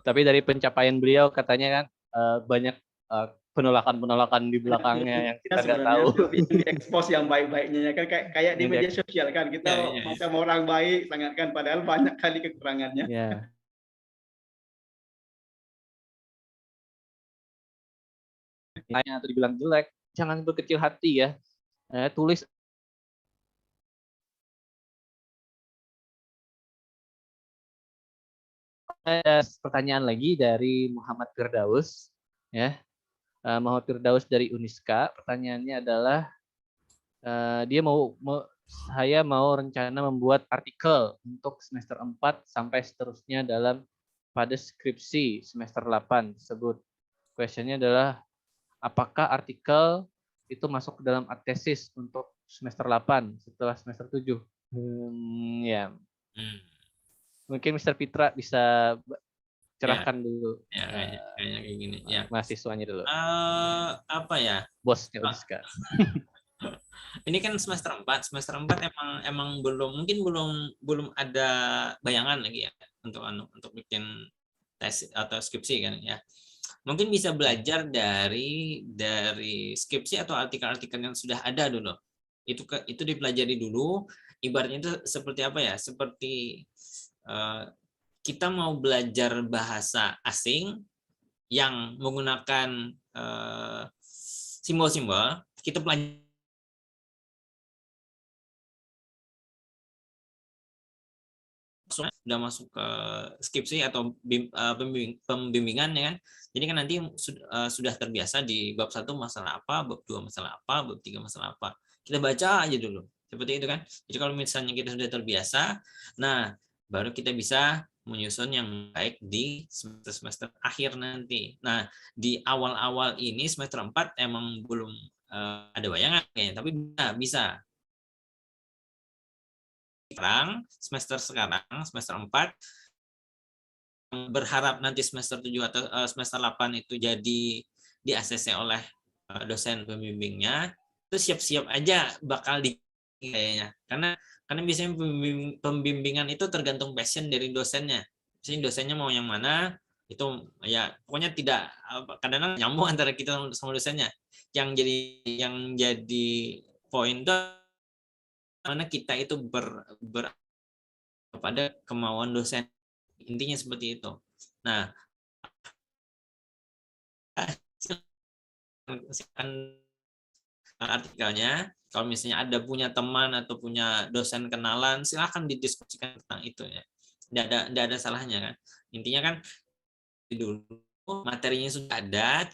Tapi dari pencapaian beliau katanya kan banyak penolakan-penolakan di belakangnya yang kita nggak tahu. Tapi yang diekspos yang baik-baiknya kan kayak di media sosial kan kita macam orang baik sangat kan padahal banyak kali kekurangannya. Ya. Atau dibilang jelek, jangan berkecil hati ya. Tulis ada pertanyaan lagi dari Muhammad Firdaus ya. Muhammad Firdaus dari Uniska. Pertanyaannya adalah dia saya mau rencana membuat artikel untuk semester 4 sampai seterusnya pada skripsi semester 8 tersebut. Questionnya adalah apakah artikel itu masuk ke dalam tesis untuk semester 8 setelah semester 7? Ya. Mungkin Mr. Fitra bisa cerahkan dulu. Ya, kayaknya kayak gini. Ya. Mahasiswanya dulu. Apa ya? Bosnya Uniska. Ini kan semester 4 emang belum ada bayangan lagi ya untuk bikin tes atau skripsi kan ya. Mungkin bisa belajar dari skripsi atau artikel-artikel yang sudah ada dulu. Itu dipelajari dulu. Ibaratnya itu seperti apa ya? Seperti kita mau belajar bahasa asing yang menggunakan simbol-simbol, kita pelajari sudah masuk ke skripsi atau pembimbingan ya kan. Jadi kan nanti sudah terbiasa di bab 1 masalah apa, bab 2 masalah apa, bab 3 masalah apa. Kita baca aja dulu. Seperti itu kan. Jadi kalau misalnya kita sudah terbiasa, nah baru kita bisa menyusun yang baik di semester akhir nanti. Nah, di awal-awal ini semester 4 emang belum ada bayangan kayaknya, tapi bisa. Semester 4 berharap nanti semester 7 atau semester 8 itu jadi di ACC oleh dosen pembimbingnya, itu siap-siap aja bakal kayaknya. Karena biasanya pembimbingan itu tergantung passion dari dosennya. Jadi dosennya mau yang mana, itu ya pokoknya tidak kadang-kadang nyambung antara kita sama dosennya. Yang jadi poin itu mana kita itu kepada kemauan dosen, intinya seperti itu. Nah, artikelnya, kalau misalnya ada punya teman atau punya dosen kenalan, silahkan didiskusikan tentang itu ya. Tidak ada salahnya kan. Intinya kan dulu materinya sudah ada,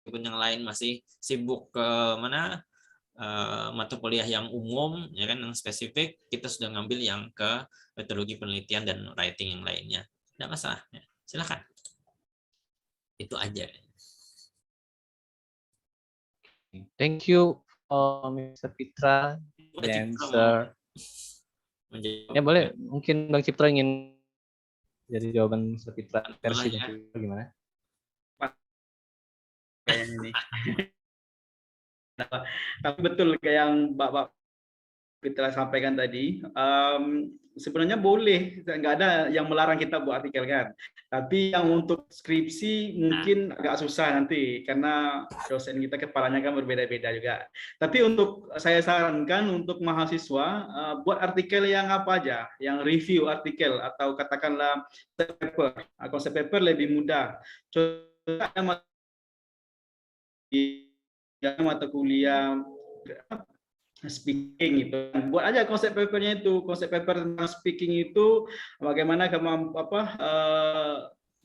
yang lain masih sibuk ke mana mata kuliah yang umum, ya kan, yang spesifik, kita sudah ngambil yang ke metodologi penelitian dan writing yang lainnya. Tidak masalah, ya. Silakan. Itu aja. Thank you, Mr. Fitra, Boleh the Cipta answer. menjawab. Ya boleh, mungkin Bang Cipta ingin jadi jawaban Mr. Fitra versi Boleh, ya. Bang Cipta gimana? Kayak ini. Tapi betul kayak yang Bapak Fitra sampaikan tadi, sebenarnya boleh, nggak ada yang melarang kita buat artikel kan. Tapi yang untuk skripsi mungkin agak susah nanti karena dosen kita kepalanya kan berbeda-beda juga. Tapi untuk saya sarankan untuk mahasiswa buat artikel yang apa aja, yang review artikel atau katakanlah paper, konsep paper lebih mudah. Contohnya mata kuliah speaking itu, buat aja konsep papernya itu, konsep paper tentang speaking itu bagaimana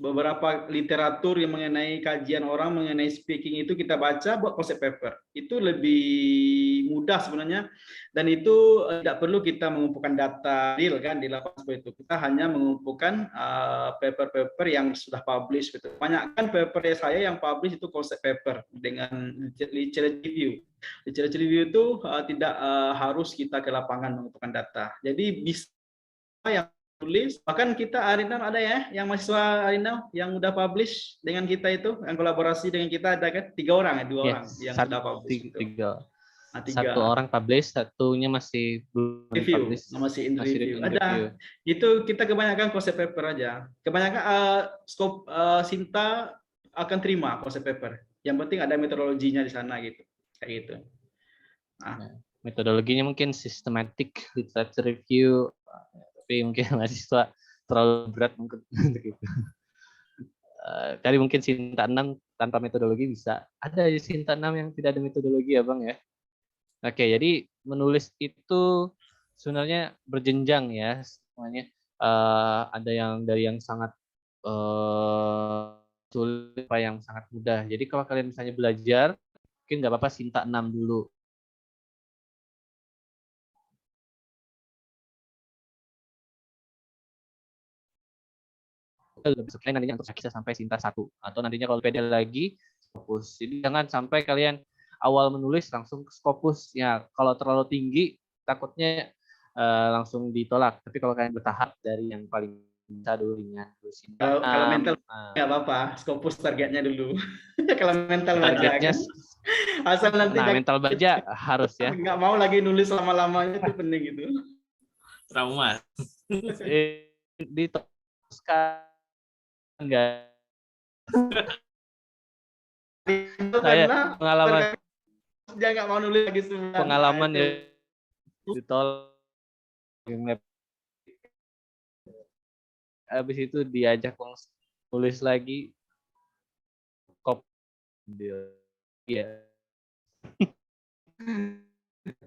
beberapa literatur yang mengenai kajian orang mengenai speaking itu kita baca, buat konsep paper itu lebih mudah sebenarnya, dan itu tidak perlu kita mengumpulkan data real kan di lapangan seperti itu, kita hanya mengumpulkan paper-paper yang sudah publish gitu. Banyak kan paper saya yang publish itu konsep paper dengan literature review. Literature review itu tidak harus kita ke lapangan mengumpulkan data. Jadi bisa yang tulis, bahkan kita Arinal ada ya, yang mahasiswa Arinal yang udah publish dengan kita itu, yang kolaborasi dengan kita ada kan 3 orang ya, 2 orang yang sudah publish itu. Tiga. Nah, 3. Satu orang publish, satunya masih belum Review, publish, masih in review. in Ada. review. Itu kita kebanyakan konsep paper aja. Kebanyakan scope Sinta akan terima konsep paper. Yang penting ada metodologinya di sana gitu. Kayak gitu. Nah, metodologinya mungkin systematic literature review, tapi mungkin mahasiswa terlalu berat mungkin untuk itu. Jadi mungkin Sinta 6 tanpa metodologi bisa. Ada Sinta 6 yang tidak ada metodologi ya Bang ya. Oke, jadi menulis itu sebenarnya berjenjang ya semuanya. Ada yang dari yang sangat sulit sampai yang sangat mudah. Jadi kalau kalian misalnya belajar, mungkin nggak apa-apa Sinta 6 dulu. Lebih sekali nantinya untuk bisa sampai Sinta 1. Atau nantinya kalau beda lagi, Scopus. Jadi jangan sampai kalian awal menulis langsung ke Scopus. Ya, kalau terlalu tinggi, takutnya langsung ditolak. Tapi kalau kalian bertahap dari yang paling bisa dulu ringan. Kalau mental nggak apa-apa, Scopus targetnya dulu. Kalau mental baca targetnya, kan. Asal nanti mental baca harus ya. Nggak mau lagi nulis lama-lamanya itu penting gitu. Trauma. Diteruskan enggak. Saya pengalaman dia nggak mau nulis lagi semua. Pengalaman ya ditolak. Habis itu diajak nulis lagi, kop dia ya.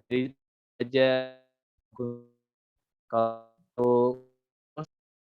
Jadi aja kalau